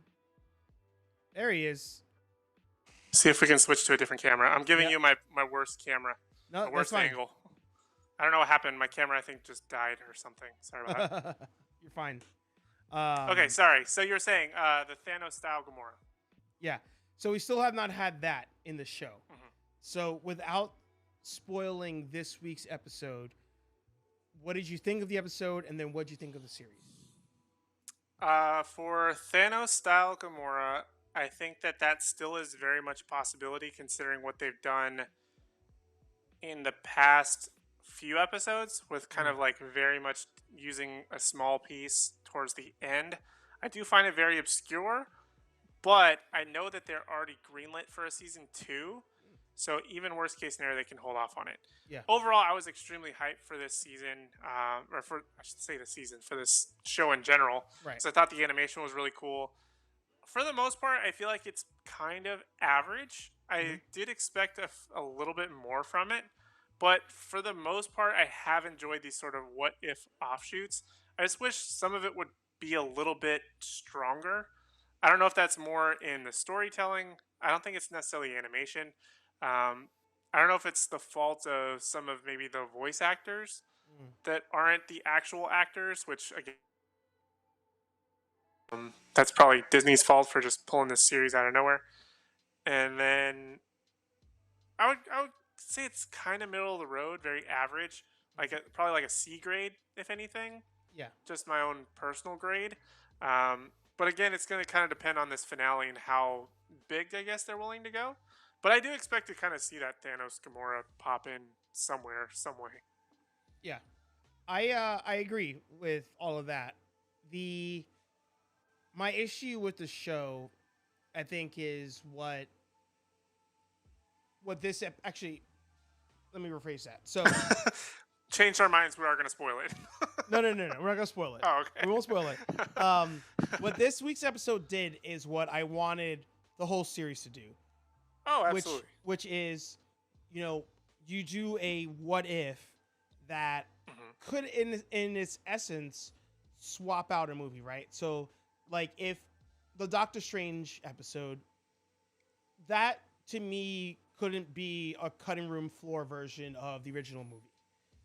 There he is. See if we can switch to a different camera. I'm giving you my worst camera. No, my worst that's fine. angle. I don't know what happened. My camera, I think, just died or something. Sorry about that. You're fine. Okay, sorry. So you're saying the Thanos style Gamora. Yeah. So we still have not had that in the show. Mm-hmm. So without spoiling this week's episode, what did you think of the episode, and then what did you think of the series? For Thanos style Gamora, I think that still is very much a possibility considering what they've done in the past few episodes with kind of like very much using a small piece towards the end. I do find it very obscure, but I know that they're already greenlit for a season 2. So even worst case scenario, they can hold off on it. Yeah. Overall, I was extremely hyped for this season, or for I should say the season, for this show in general. Right. So I thought the animation was really cool. For the most part, I feel like it's kind of average. I did expect a little bit more from it, but for the most part, I have enjoyed these sort of what if offshoots. I just wish some of it would be a little bit stronger. I don't know if that's more in the storytelling. I don't think it's necessarily animation. I don't know if it's the fault of some of maybe the voice actors that aren't the actual actors, which again, that's probably Disney's fault for just pulling this series out of nowhere. And then I would say it's kind of middle of the road, very average, probably like a C grade, if anything. Yeah. Just my own personal grade. But again, it's going to kind of depend on this finale and how big, I guess, they're willing to go. But I do expect to kind of see that Thanos Gamora pop in somewhere, some way. Yeah. I agree with all of that. My issue with the show, I think, is what this actually. Let me rephrase that. So, changed our minds. We are going to spoil it. No. We're not going to spoil it. Oh, okay. We won't spoil it. What this week's episode did is what I wanted the whole series to do. Oh, absolutely. Which is, you do a what if that could, in its essence, swap out a movie, right? So, like, if the Doctor Strange episode, that to me couldn't be a cutting room floor version of the original movie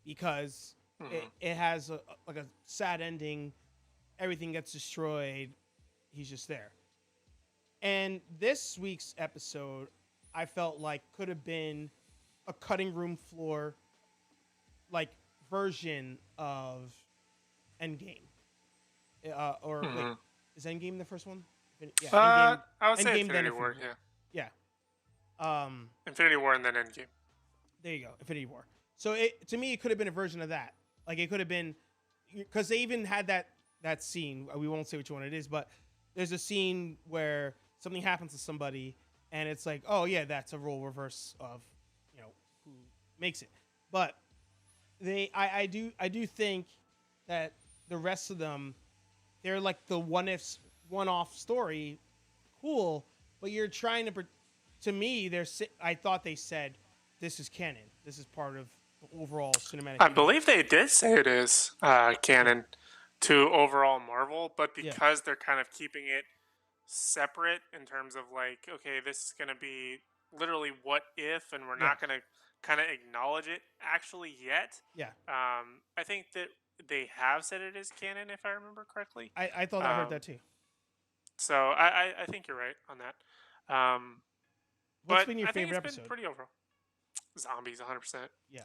because it has a sad ending. Everything gets destroyed. He's just there. And this week's episode, I felt like could have been a cutting room floor like version of Endgame. Wait, is Endgame the first one? Yeah. Endgame, I would say Endgame, Infinity then War. Yeah. Infinity War and then Endgame. There you go, Infinity War. So to me, it could have been a version of that. Like it could have been, because they even had that scene. We won't say which one it is, but there's a scene where something happens to somebody. And it's like, oh yeah, that's a role reverse of, who makes it. But I do think that the rest of them, they're like the one-off story, cool. But you're trying to me, I thought they said this is canon. This is part of the overall cinematic. I believe they did say it is canon to overall Marvel, but because they're kind of keeping it separate in terms of like, okay, this is going to be literally what if, and we're not going to kind of acknowledge it actually yet. Yeah. I think that they have said it is canon, if I remember correctly. I thought I heard that too. So I think you're right on that. What's been your favorite episode? Been pretty overall. Zombies, 100%. Yeah.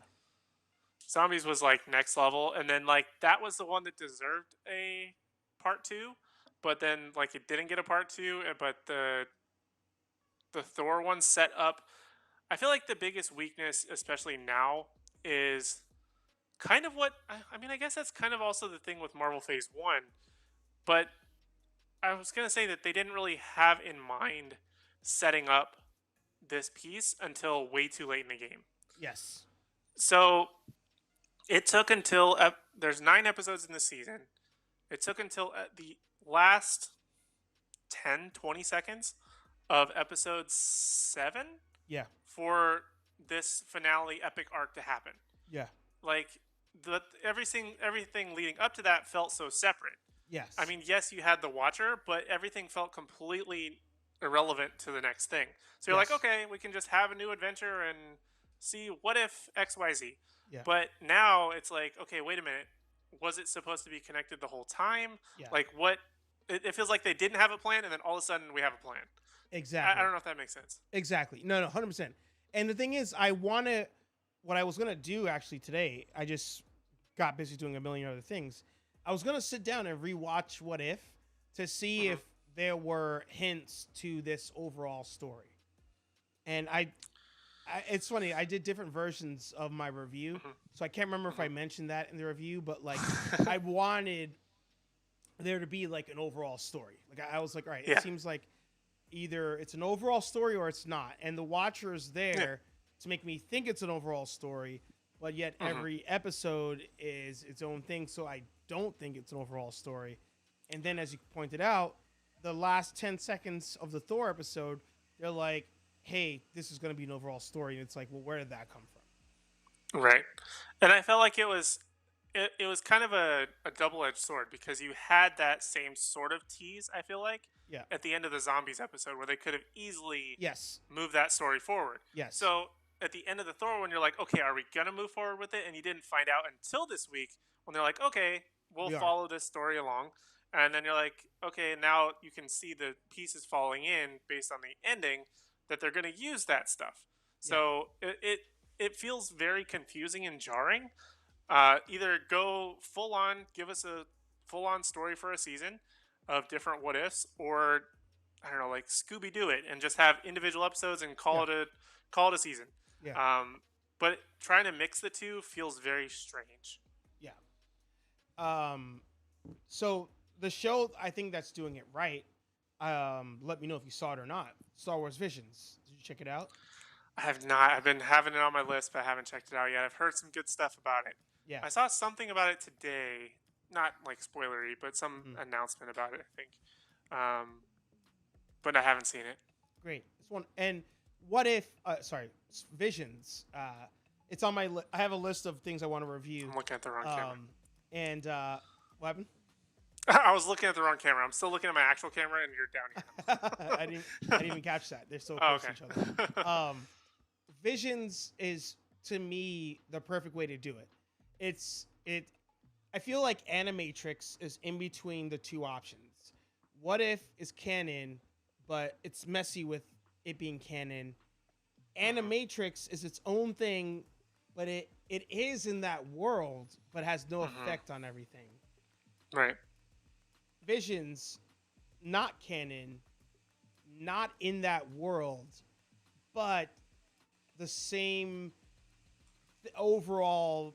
Zombies was like next level, and then like that was the one that deserved a part 2. But then, like, it didn't get a part 2. But the Thor one set up. I feel like the biggest weakness, especially now, is kind of what I mean. I guess that's kind of also the thing with Marvel Phase 1. But I was gonna say that they didn't really have in mind setting up this piece until way too late in the game. Yes. So it took until there's 9 episodes in the season. It took until the last 10-20 seconds of episode 7 for this finale epic arc to happen. Like everything leading up to that felt so separate. Yes. I mean, yes, you had the Watcher, but everything felt completely irrelevant to the next thing. So you're like, okay, we can just have a new adventure and see what if XYZ. But now it's like, okay, wait a minute. Was it supposed to be connected the whole time? Like what? It feels like they didn't have a plan, and then all of a sudden we have a plan. Exactly. I don't know if that makes sense. Exactly. No, 100%. And the thing is, I want to what I was gonna do actually today, I just got busy doing a million other things. I was gonna sit down and rewatch What If to see if there were hints to this overall story. And it's funny. I did different versions of my review, so I can't remember if I mentioned that in the review. But like, I wanted there to be like an overall story. Like I was like, all right, it seems like either it's an overall story or it's not. And the Watcher is there to make me think it's an overall story, but yet every episode is its own thing. So I don't think it's an overall story. And then, as you pointed out, the last 10 seconds of the Thor episode, they're like, hey, this is going to be an overall story. And it's like, well, where did that come from? Right. And I felt like it was kind of a double-edged sword, because you had that same sort of tease, I feel like, at the end of the Zombies episode, where they could have easily moved that story forward. Yes. So at the end of the Thor one, you're like, okay, are we going to move forward with it? And you didn't find out until this week when they're like, okay, we'll follow this story along. And then you're like, okay, now you can see the pieces falling in based on the ending that they're going to use that stuff. So it feels very confusing and jarring. Either go full on, give us a full on story for a season of different what ifs, or I don't know, like Scooby Doo it and just have individual episodes and call it a season. Yeah. But trying to mix the two feels very strange. Yeah. So the show, I think that's doing it right. Let me know if you saw it or not. Star Wars Visions. Did you check it out? I have not. I've been having it on my list, but I haven't checked it out yet. I've heard some good stuff about it. Yeah. I saw something about it today. Not like spoilery, but some announcement about it, I think. But I haven't seen it. Great. This one. And what if, Visions. It's on my I have a list of things I want to review. I'm looking at the wrong camera. And what happened? I was looking at the wrong camera. I'm still looking at my actual camera, and you're down here. I didn't even catch that. They're so close to each other. Visions is, to me, the perfect way to do it. I feel like Animatrix is in between the two options. What If is canon, but it's messy with it being canon. Animatrix is its own thing, but it is in that world, but has no effect on everything. Right. Visions, not canon, not in that world, but the same overall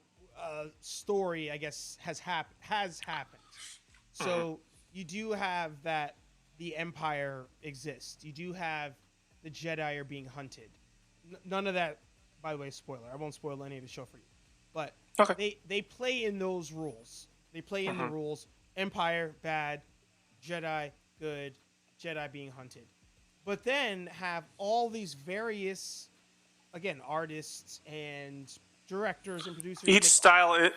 story, I guess, has happened. So you do have that the Empire exists. You do have the Jedi are being hunted. None of that, by the way, spoiler. I won't spoil any of the show for you. But they play in those rules. They play in the rules. Empire, bad. Jedi, good. Jedi being hunted. But then have all these various, again, artists and directors and producers.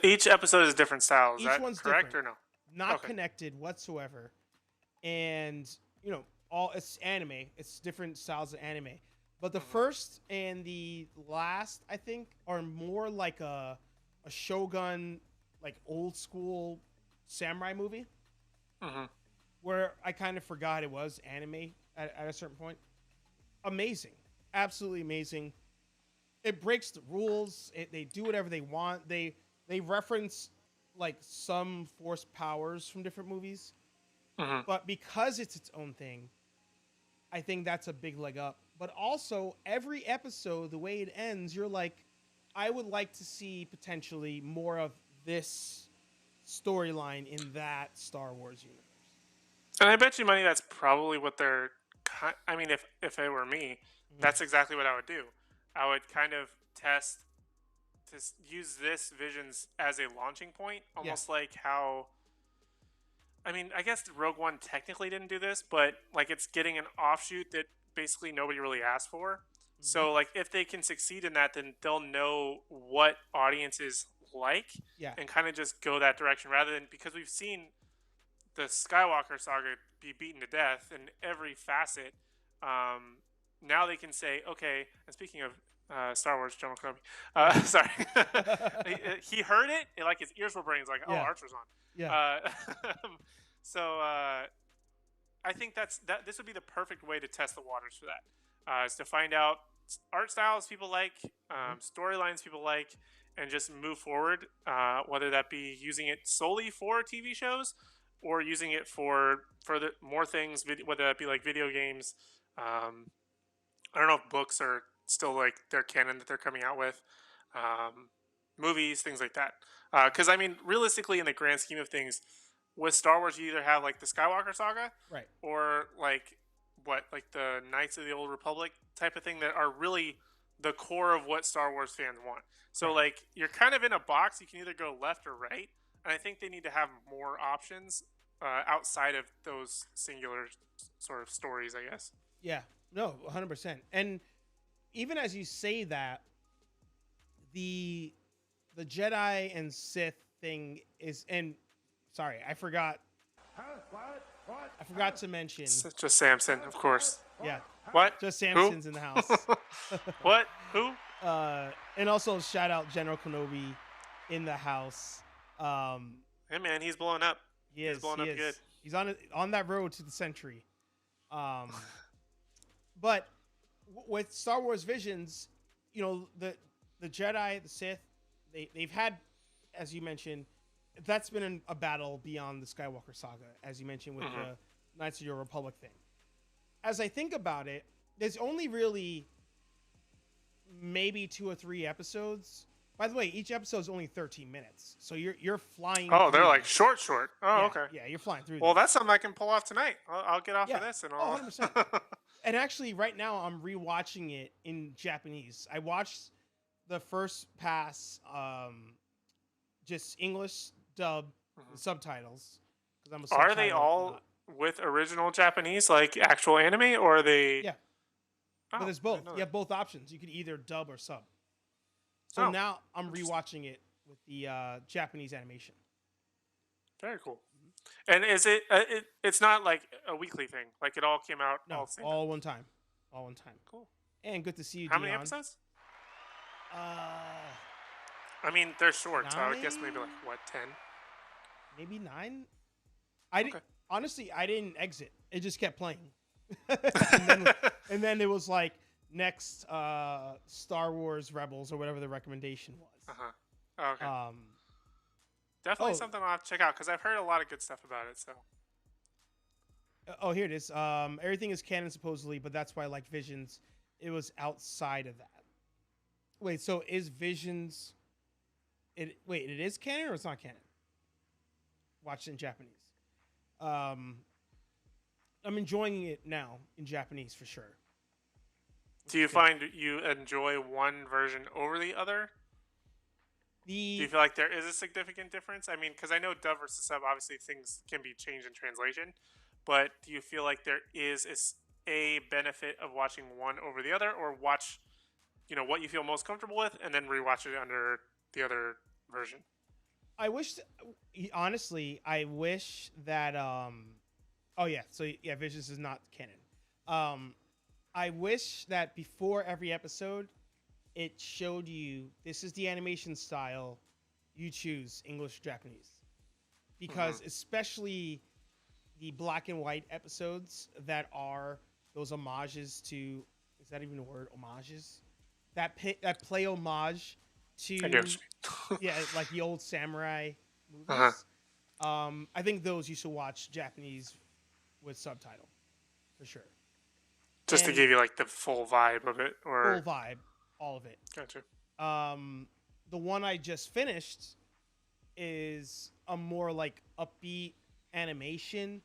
Each episode is different styles. Is that correct or no? Not connected whatsoever. And, it's anime. It's different styles of anime. But the first and the last, I think, are more like a Shogun, like old school samurai movie. Where I kind of forgot it was anime at a certain point. Amazing. Absolutely amazing. It breaks the rules. They do whatever they want. They reference like some force powers from different movies. But because it's its own thing, I think that's a big leg up. But also, every episode, the way it ends, you're like, I would like to see potentially more of this storyline in that Star Wars universe. And I bet you money that's probably what they're... I mean, if it were me, that's exactly what I would do. I would kind of test to use this Visions as a launching point, almost like how... I mean, I guess Rogue One technically didn't do this, but like it's getting an offshoot that basically nobody really asked for. So like if they can succeed in that, then they'll know what audiences like and kind of just go that direction, rather than, because we've seen the Skywalker saga be beaten to death in every facet. Now they can say, okay, and speaking of Star Wars, General Kenobi, sorry, he heard it, and like his ears were burning. He's like, oh, Archer's on. So I think this would be the perfect way to test the waters for that, is to find out art styles people like, storylines people like, and just move forward. Whether that be using it solely for TV shows or using it for further more things, whether that be like video games. I don't know if books are still like their canon that they're coming out with, um, movies, things like that. Because I mean, realistically, in the grand scheme of things, with Star Wars, you either have like the Skywalker saga, Right. or like the Knights of the Old Republic type of thing that are really the core of what Star Wars fans want. So Right. like you're kind of in a box. You can either go left or right, and I think they need to have more options outside of those singular sort of stories, I guess. Yeah. No, 100%. And even as you say that, the Jedi and Sith thing is, and sorry, I forgot to mention. It's just Samson, of course. Yeah. What? Just Who? Samson's in the house. What? Who? And also shout out General Kenobi in the house. Hey man, he's blowing up. He's blowing up good. He's on that road to the century. But with Star Wars Visions, you know, the Jedi, the Sith, they've had, as you mentioned, that's been a battle beyond the Skywalker saga, as you mentioned with the Knights of the Old Republic thing. As I think about it, there's only really maybe 2 or 3 episodes. By the way, each episode is only 13 minutes, so you're flying. Oh, they're like this. short. Oh, Yeah, okay. Yeah, you're flying through. Well, this. that's something I can pull off tonight. I'll get off of this and I'll. 100%. And actually, right now I'm rewatching it in Japanese. I watched the first pass, just English dub subtitles. I'm a Are they all with original Japanese, like actual anime, or are they? Yeah. Oh, But there's I both. didn't know You that. have both options. You could either dub or sub. So Oh, now I'm interesting. rewatching it with the Japanese animation. Very cool. And is it? It's not like a weekly thing. Like it all came out all No, at the same time. all one time. All one time. Cool. And good to see you, How many Dion. episodes? Uh, I mean, they're short, so I would guess 9? maybe like what 10. maybe 9. I Okay. honestly, I didn't exit. It just kept playing. and then it was like next Star Wars Rebels or whatever the recommendation was. Okay. Definitely oh. something I'll have to check out because I've heard a lot of good stuff about it. So Oh, here it is. Everything is canon supposedly, but that's why I like Visions. It was outside of that. Wait, so is Visions? It is canon or it's not canon? Watch it in Japanese. I'm enjoying it now in Japanese for sure. do you find you enjoy one version over the other? Do you feel like there is a significant difference? I mean, because I know dub versus sub, obviously things can be changed in translation, but do you feel like there is a benefit of watching one over the other, or watch, what you feel most comfortable with, and then rewatch it under the other version? I wish, honestly, I wish that. Oh yeah, so yeah, Visions is not canon. I wish that before every episode, it showed you this is the animation style. You choose English or Japanese, because especially the black and white episodes that are those homages to. Is that even a word? Homages. That play homage to. I get what you mean. Yeah, like the old samurai movies. I think those you should watch Japanese with subtitle for sure. Just to give you like the full vibe of it, or Full vibe, all of it. Gotcha. The one I just finished is a more like upbeat animation.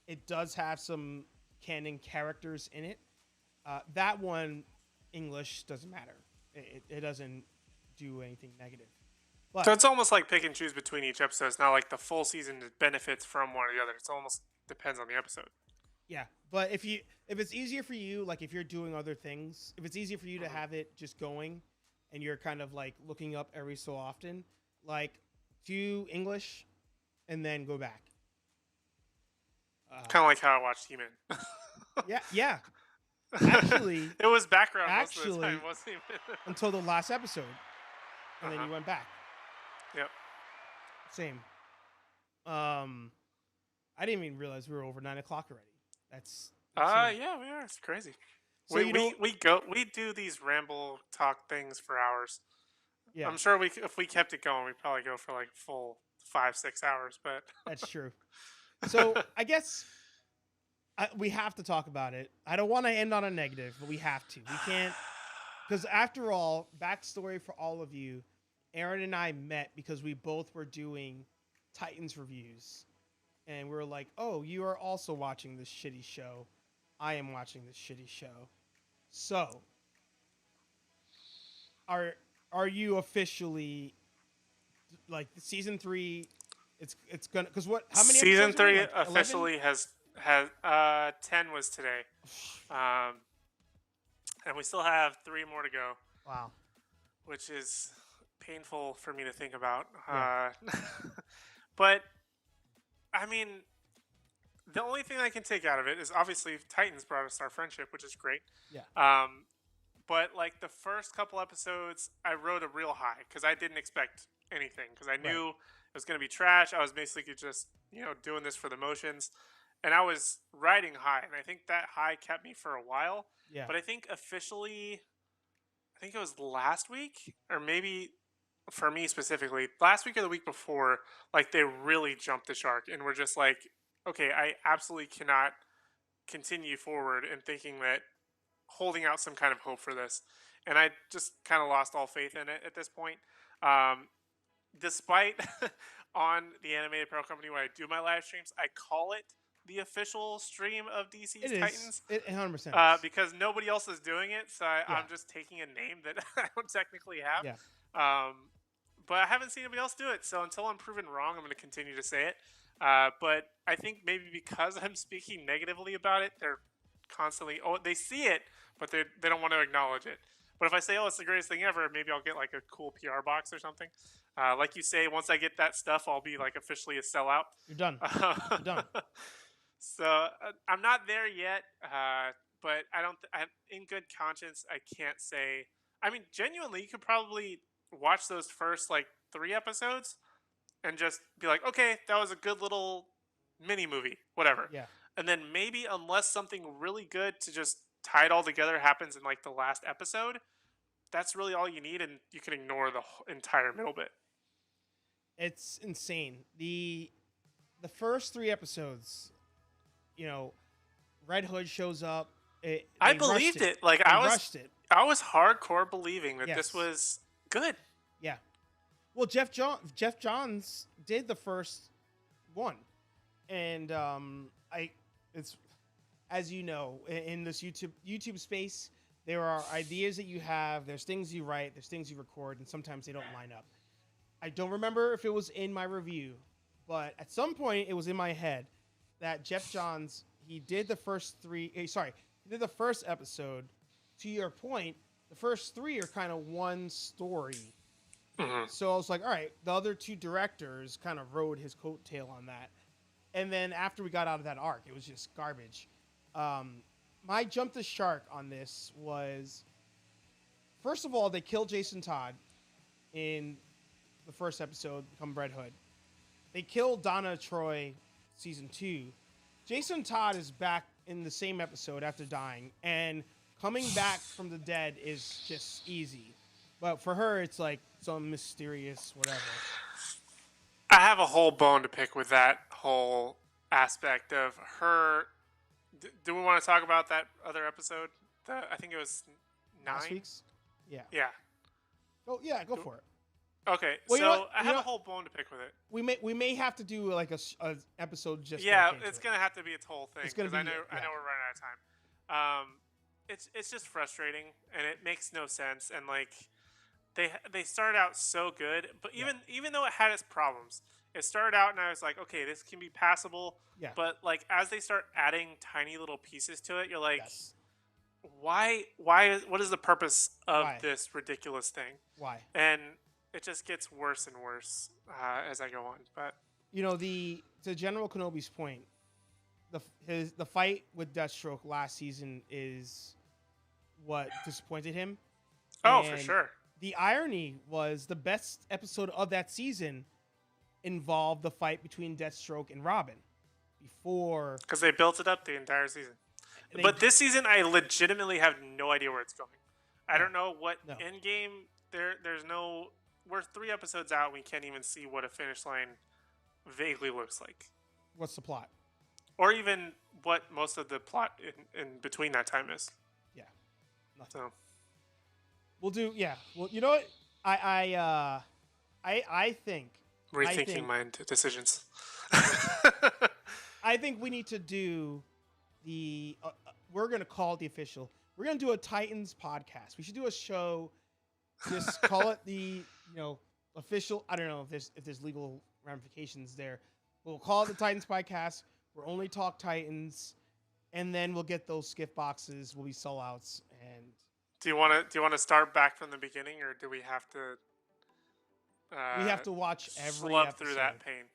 It does have some canon characters in it. That one, English doesn't matter. It doesn't do anything negative. But So it's almost like pick and choose between each episode. It's not like the full season benefits from one or the other. It's almost depends on the episode. yeah, but if it's easier for you, like if you're doing other things, if it's easier for you to have it just going, and you're kind of like looking up every so often, like do English, and then go back. Kind of like how I watched He-Man. Yeah. Actually, it was background most of the Actually- time, wasn't it? until the last episode, and then you went back. Yep. Same. I didn't even realize we were over 9 o'clock already. That's insane. Yeah, we are. It's crazy. So we do these ramble talk things for hours. yeah, I'm sure if we kept it going, we'd probably go for like full 5-6 hours. But that's true. So I guess we have to talk about it. I don't want to end on a negative, but we have to. We can't, because after all, backstory for all of you, Aaron and I met because we both were doing Titans reviews, and we were like, "Oh, you are also watching this shitty show. I am watching this shitty show." So, are you officially like season 3? It's gonna, because what? How many season episodes are we, 3 like, 11? officially has 10 was today, and we still have 3 more to go. Wow. Which is painful for me to think about. Yeah. But I mean, the only thing I can take out of it is obviously Titans brought us our friendship, which is great. Yeah. But like the first couple episodes, I rode a real high because I didn't expect anything because I knew it was going to be trash. I was basically just doing this for the motions, and I was riding high, and I think that high kept me for a while. Yeah. But I think officially, I think it was last week, or maybe for me specifically, last week or the week before, like they really jumped the shark and were just like, okay, I absolutely cannot continue forward and thinking that holding out some kind of hope for this. And I just kind of lost all faith in it at this point. Despite on the Animated Apparel Company, when I do my live streams, I call it the official stream of DC's Titans. It 100% is. Because nobody else is doing it, so I'm just taking a name that I don't technically have. Yeah. But I haven't seen anybody else do it, so until I'm proven wrong, I'm going to continue to say it. But I think maybe because I'm speaking negatively about it, they're constantly they see it, but they don't want to acknowledge it. But if I say, it's the greatest thing ever, maybe I'll get like a cool PR box or something. Like you say, once I get that stuff, I'll be like officially a sellout. You're done. You're done. So I'm not there yet, but in good conscience, I can't say. I mean, genuinely, you could probably watch those first like 3 episodes and just be like, okay, that was a good little mini movie, whatever. Yeah. And then maybe, unless something really good to just tie it all together happens in like the last episode, that's really all you need, and you can ignore the entire middle bit. It's insane. The first 3 episodes, Red Hood shows up. I believed it. Like I was hardcore believing that this was good. Yeah. Well, Jeff Johns did the first one, and it's, as you know, in this YouTube space, there are ideas that you have, there's things you write, there's things you record, and sometimes they don't line up. I don't remember if it was in my review, but at some point it was in my head that Jeff Johns, he did the first episode. To your point, the first 3 are kind of one story. Mm-hmm. So I was like, all right, the other 2 directors kind of rode his coattail on that. And then after we got out of that arc, it was just garbage. My jump the shark on this was, first of all, they killed Jason Todd in the first episode, become Red Hood. They killed Donna Troy season 2. Jason Todd is back in the same episode after dying, and coming back from the dead is just easy. But for her, it's like some mysterious whatever. I have a whole bone to pick with that whole aspect of her. Do we want to talk about that other episode? I think it was 9. Last week's? Yeah. Yeah. Oh yeah, go for it. Okay, well, so I have a whole bone to pick with it. We may have to do like a episode just. It's gonna have to be its whole thing. It's gonna be. I know we're running out of time. It's just frustrating, and it makes no sense. And like they started out so good, but even though it had its problems, it started out and I was like, okay, this can be passable. Yeah. But like as they start adding tiny little pieces to it, you're like, what is the purpose of this ridiculous thing? Why? And it just gets worse and worse as I go on. But to General Kenobi's point, the fight with Deathstroke last season is what disappointed him. Oh, for sure. The irony was the best episode of that season involved the fight between Deathstroke and Robin. Because they built it up the entire season. But this season, I legitimately have no idea where it's going. I don't know what end game. There's no. We're 3 episodes out. We can't even see what a finish line vaguely looks like. What's the plot? Or even what most of the plot in between that time is. Yeah. Nothing. So. We'll do. Yeah. Well, you know what? I think. Rethinking my decisions. I think we need to do the. We're gonna call it the official. We're gonna do a Titans podcast. We should do a show. Just call it the official. I don't know if there's legal ramifications there. We'll call it the Titans podcast. We'll only talk Titans, and then we'll get those skiff boxes. We'll be sellouts. And do you want to start back from the beginning, or do we have to? We have to watch every slug episode. Through that pain.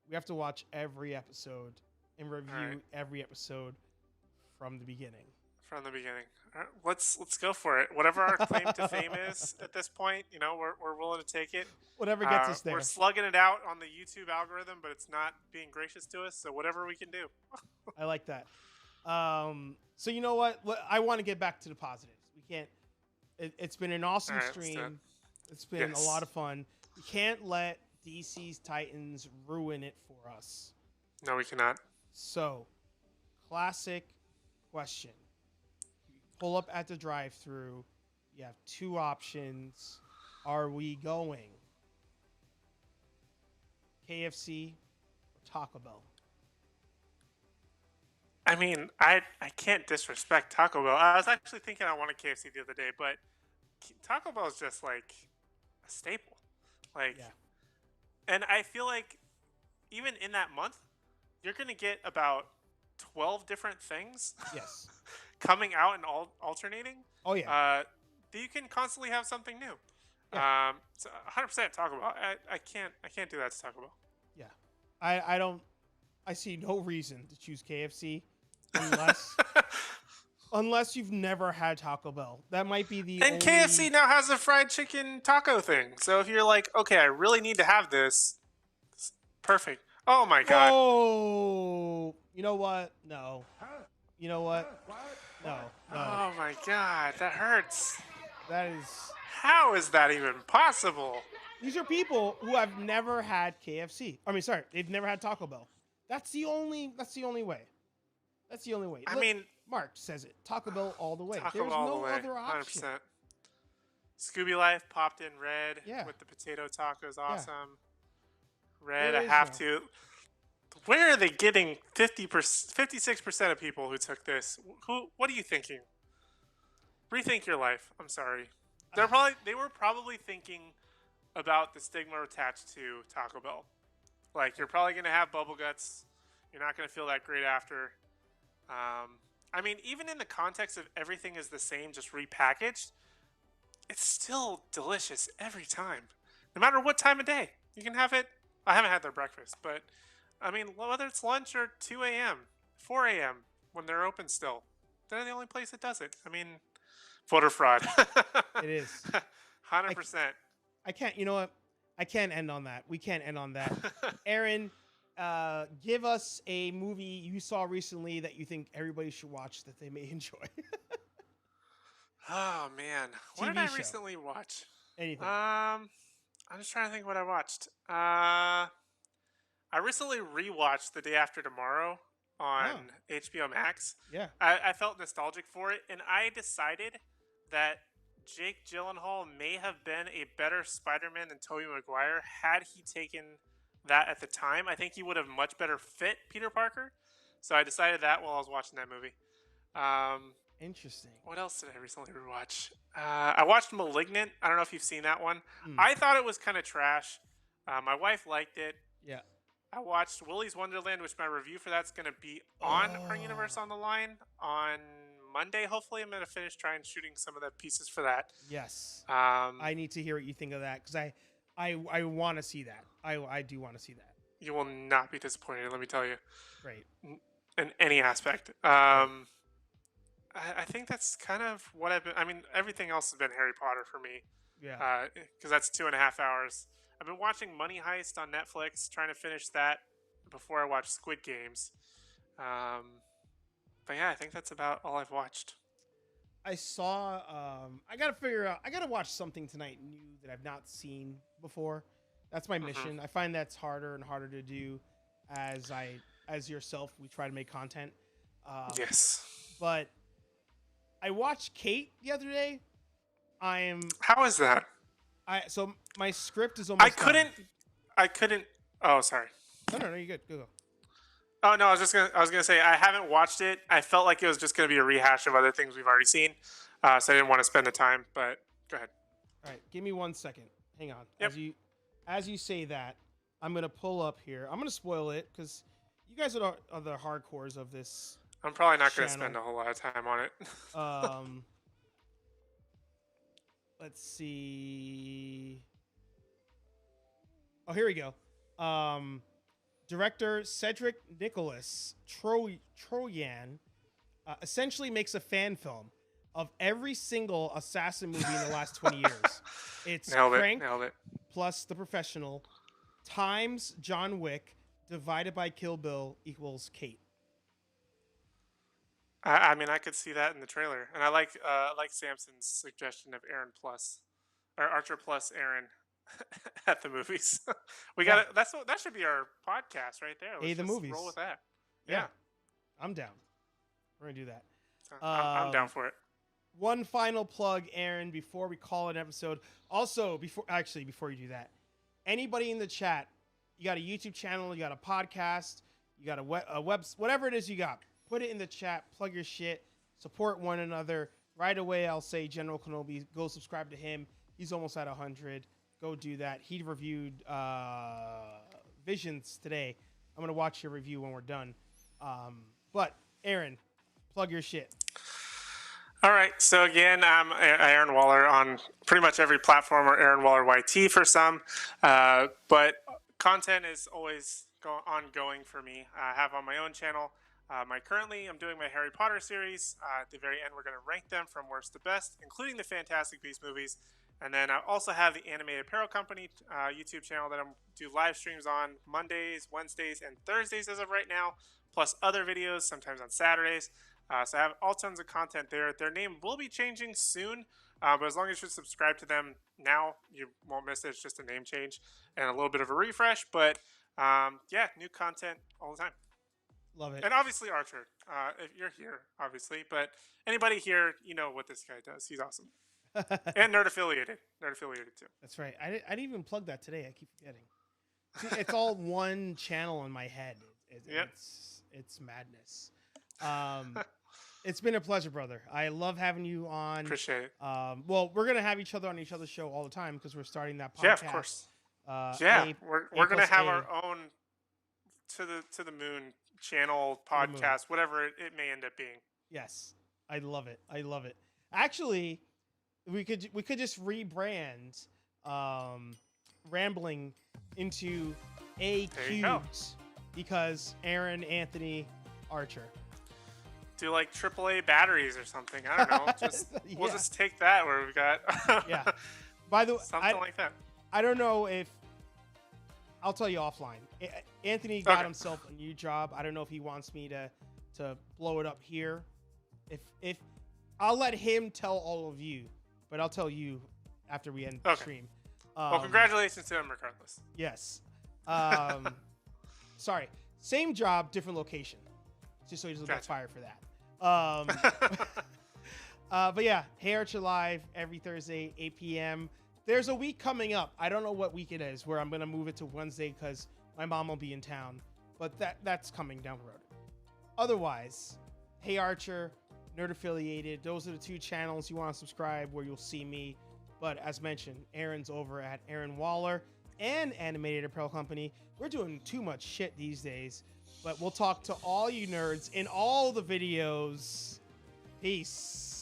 We have to watch every episode and review every episode from the beginning. From the beginning. All right, let's go for it. Whatever our claim to fame is at this point, we're willing to take it. Whatever gets us there. We're slugging it out on the YouTube algorithm, but it's not being gracious to us. So whatever we can do. I like that. So you know what? I want to get back to the positives. We can't. It's been an awesome stream. It's been a lot of fun. We can't let DC's Titans ruin it for us. No, we cannot. So, classic question. You pull up at the drive-thru. You have 2 options. Are we going KFC or Taco Bell? I mean, I can't disrespect Taco Bell. I was actually thinking I wanted KFC the other day, but Taco Bell is just like a staple. And I feel like even in that month, you're going to get about 12 different things coming out and alternating. Oh, yeah. You can constantly have something new. Yeah. So 100% Taco Bell. I can't do that to Taco Bell. Yeah. I see no reason to choose KFC unless you've never had Taco Bell. That might be the only... KFC now has a fried chicken taco thing. So if you're like, okay, I really need to have this, perfect. Oh my God. Oh, you know what? No. You know what? No. Oh my God, that hurts. That is... How is that even possible? These are people who have never had KFC. I mean, sorry, they've never had Taco Bell. That's the only way. That's the only way. I mean, Mark says it. Taco Bell all the way. There's no other option. 100%. Scooby Life popped in red with the potato tacos. Awesome. Yeah. Red, I have to. Where are they getting 56% of people who took this? What are you thinking? Rethink your life. I'm sorry. They were probably thinking about the stigma attached to Taco Bell. Like, you're probably going to have bubble guts. You're not going to feel that great after. I mean, even in the context of everything is the same, just repackaged, it's still delicious every time. No matter what time of day. You can have it. I haven't had their breakfast, but, I mean, whether it's lunch or 2 a.m., 4 a.m., when they're open still, they're the only place that does it. I mean, voter fraud. It is. 100%. I can't, you know what? I can't end on that. We can't end on that. Aaron, give us a movie you saw recently that you think everybody should watch that they may enjoy. Oh, man. What did I recently watch? Anything. I'm just trying to think what I watched. I recently rewatched The Day After Tomorrow on HBO Max. Yeah. I felt nostalgic for it, and I decided that Jake Gyllenhaal may have been a better Spider-Man than Tobey Maguire had he taken that at the time. I think he would have much better fit Peter Parker. So I decided that while I was watching that movie. Interesting. What else did I recently rewatch? I watched *Malignant*. I don't know if you've seen that one. I thought it was kind of trash. My wife liked it. Yeah. I watched *Willy's Wonderland*, which my review for that's going to be on Our Universe on the Line on Monday. Hopefully, I'm going to finish trying shooting some of the pieces for that. Yes. I need to hear what you think of that because I want to see that. I do want to see that. You will not be disappointed, let me tell you. Great. In any aspect. I think that's kind of what I've been... I mean, everything else has been Harry Potter for me. Yeah. Because that's 2.5 hours. I've been watching Money Heist on Netflix, trying to finish that before I watch Squid Games. But yeah, I think that's about all I've watched. I saw. I gotta figure out. I gotta watch something tonight new that I've not seen before. That's my mission. I find that's harder and harder to do as yourself. We try to make content. Yes. But I watched Kate the other day. How is that? So my script is almost. I couldn't. Oh, sorry. No, you're good. Go. Oh no, I was gonna say I haven't watched it. I felt like it was just gonna be a rehash of other things we've already seen, so I didn't want to spend the time. But go ahead. All right, give me 1 second. Hang on. Yep. As you say that, I'm gonna pull up here. I'm gonna spoil it because you guys are the hardcores of this. I'm probably not gonna spend a whole lot of time on it. Let's see. Oh, here we go. Director Cedric Nicholas Troyan essentially makes a fan film of every single assassin movie in the last 20 years. It's Nailed Crank it. plus The Professional times John Wick divided by Kill Bill equals Kate. I mean, I could see that in the trailer, and I like Samson's suggestion of Aaron plus, or Archer plus Aaron at the movies. That should be our podcast right there. Let's the movies. Roll with that. Yeah, I'm down. We're gonna do that. I'm down for it. One final plug, Aaron, before we call it an episode. Also, before you do that, anybody in the chat, you got a YouTube channel, you got a podcast, you got a web, whatever it is you got, put it in the chat, plug your shit, support one another. Right away, I'll say General Kenobi, go subscribe to him. He's almost at 100. Go do that. He reviewed Visions today. I'm going to watch your review when we're done. But, Aaron, plug your shit. All right. So, again, I'm Aaron Waller on pretty much every platform, or Aaron Waller YT for some. But content is always ongoing for me. I have on my own channel. Currently, I'm doing my Harry Potter series. At the very end, we're going to rank them from worst to best, including the Fantastic Beasts movies. And then I also have the Animated Apparel Company YouTube channel that I do live streams on Mondays, Wednesdays, and Thursdays as of right now, plus other videos, sometimes on Saturdays. So I have all tons of content there. Their name will be changing soon, but as long as you subscribe to them now, you won't miss it. It's just a name change and a little bit of a refresh. But yeah, new content all the time. Love it. And obviously Archer, if you're here, obviously. But anybody here, you know what this guy does. He's awesome. And nerd affiliated too. That's right. I didn't even plug that today. I keep forgetting. See, it's all one channel in my head. Yep. It's madness. It's been a pleasure, brother. I love having you on. Appreciate it. Well, we're gonna have each other on each other's show all the time because we're starting that podcast. Yeah, of course. We're gonna have our own to the moon channel podcast, whatever it may end up being. Yes, I love it. Actually, we could just rebrand Rambling into A Cubed because Aaron Anthony Archer. Do like AAA batteries or something. I don't know. We'll just take that where we've got yeah. By the way, something like that. I don't know if I'll tell you offline. Anthony got himself a new job. I don't know if he wants me to blow it up here. If I'll let him tell all of you, but I'll tell you after we end the stream. Well, congratulations to him regardless. Yes. Sorry. Same job, different location. Just so he doesn't get fired for that. But yeah, HeyArcher Live every Thursday, 8 p.m. There's a week coming up. I don't know what week it is where I'm going to move it to Wednesday because my mom will be in town. But that's coming down the road. Otherwise, HeyArcher, Nerd Affiliated, those are the two channels you want to subscribe where you'll see me. But as mentioned, Aaron's over at Aaron Waller and Animated Apparel Company. We're doing too much shit these days. But we'll talk to all you nerds in all the videos. Peace.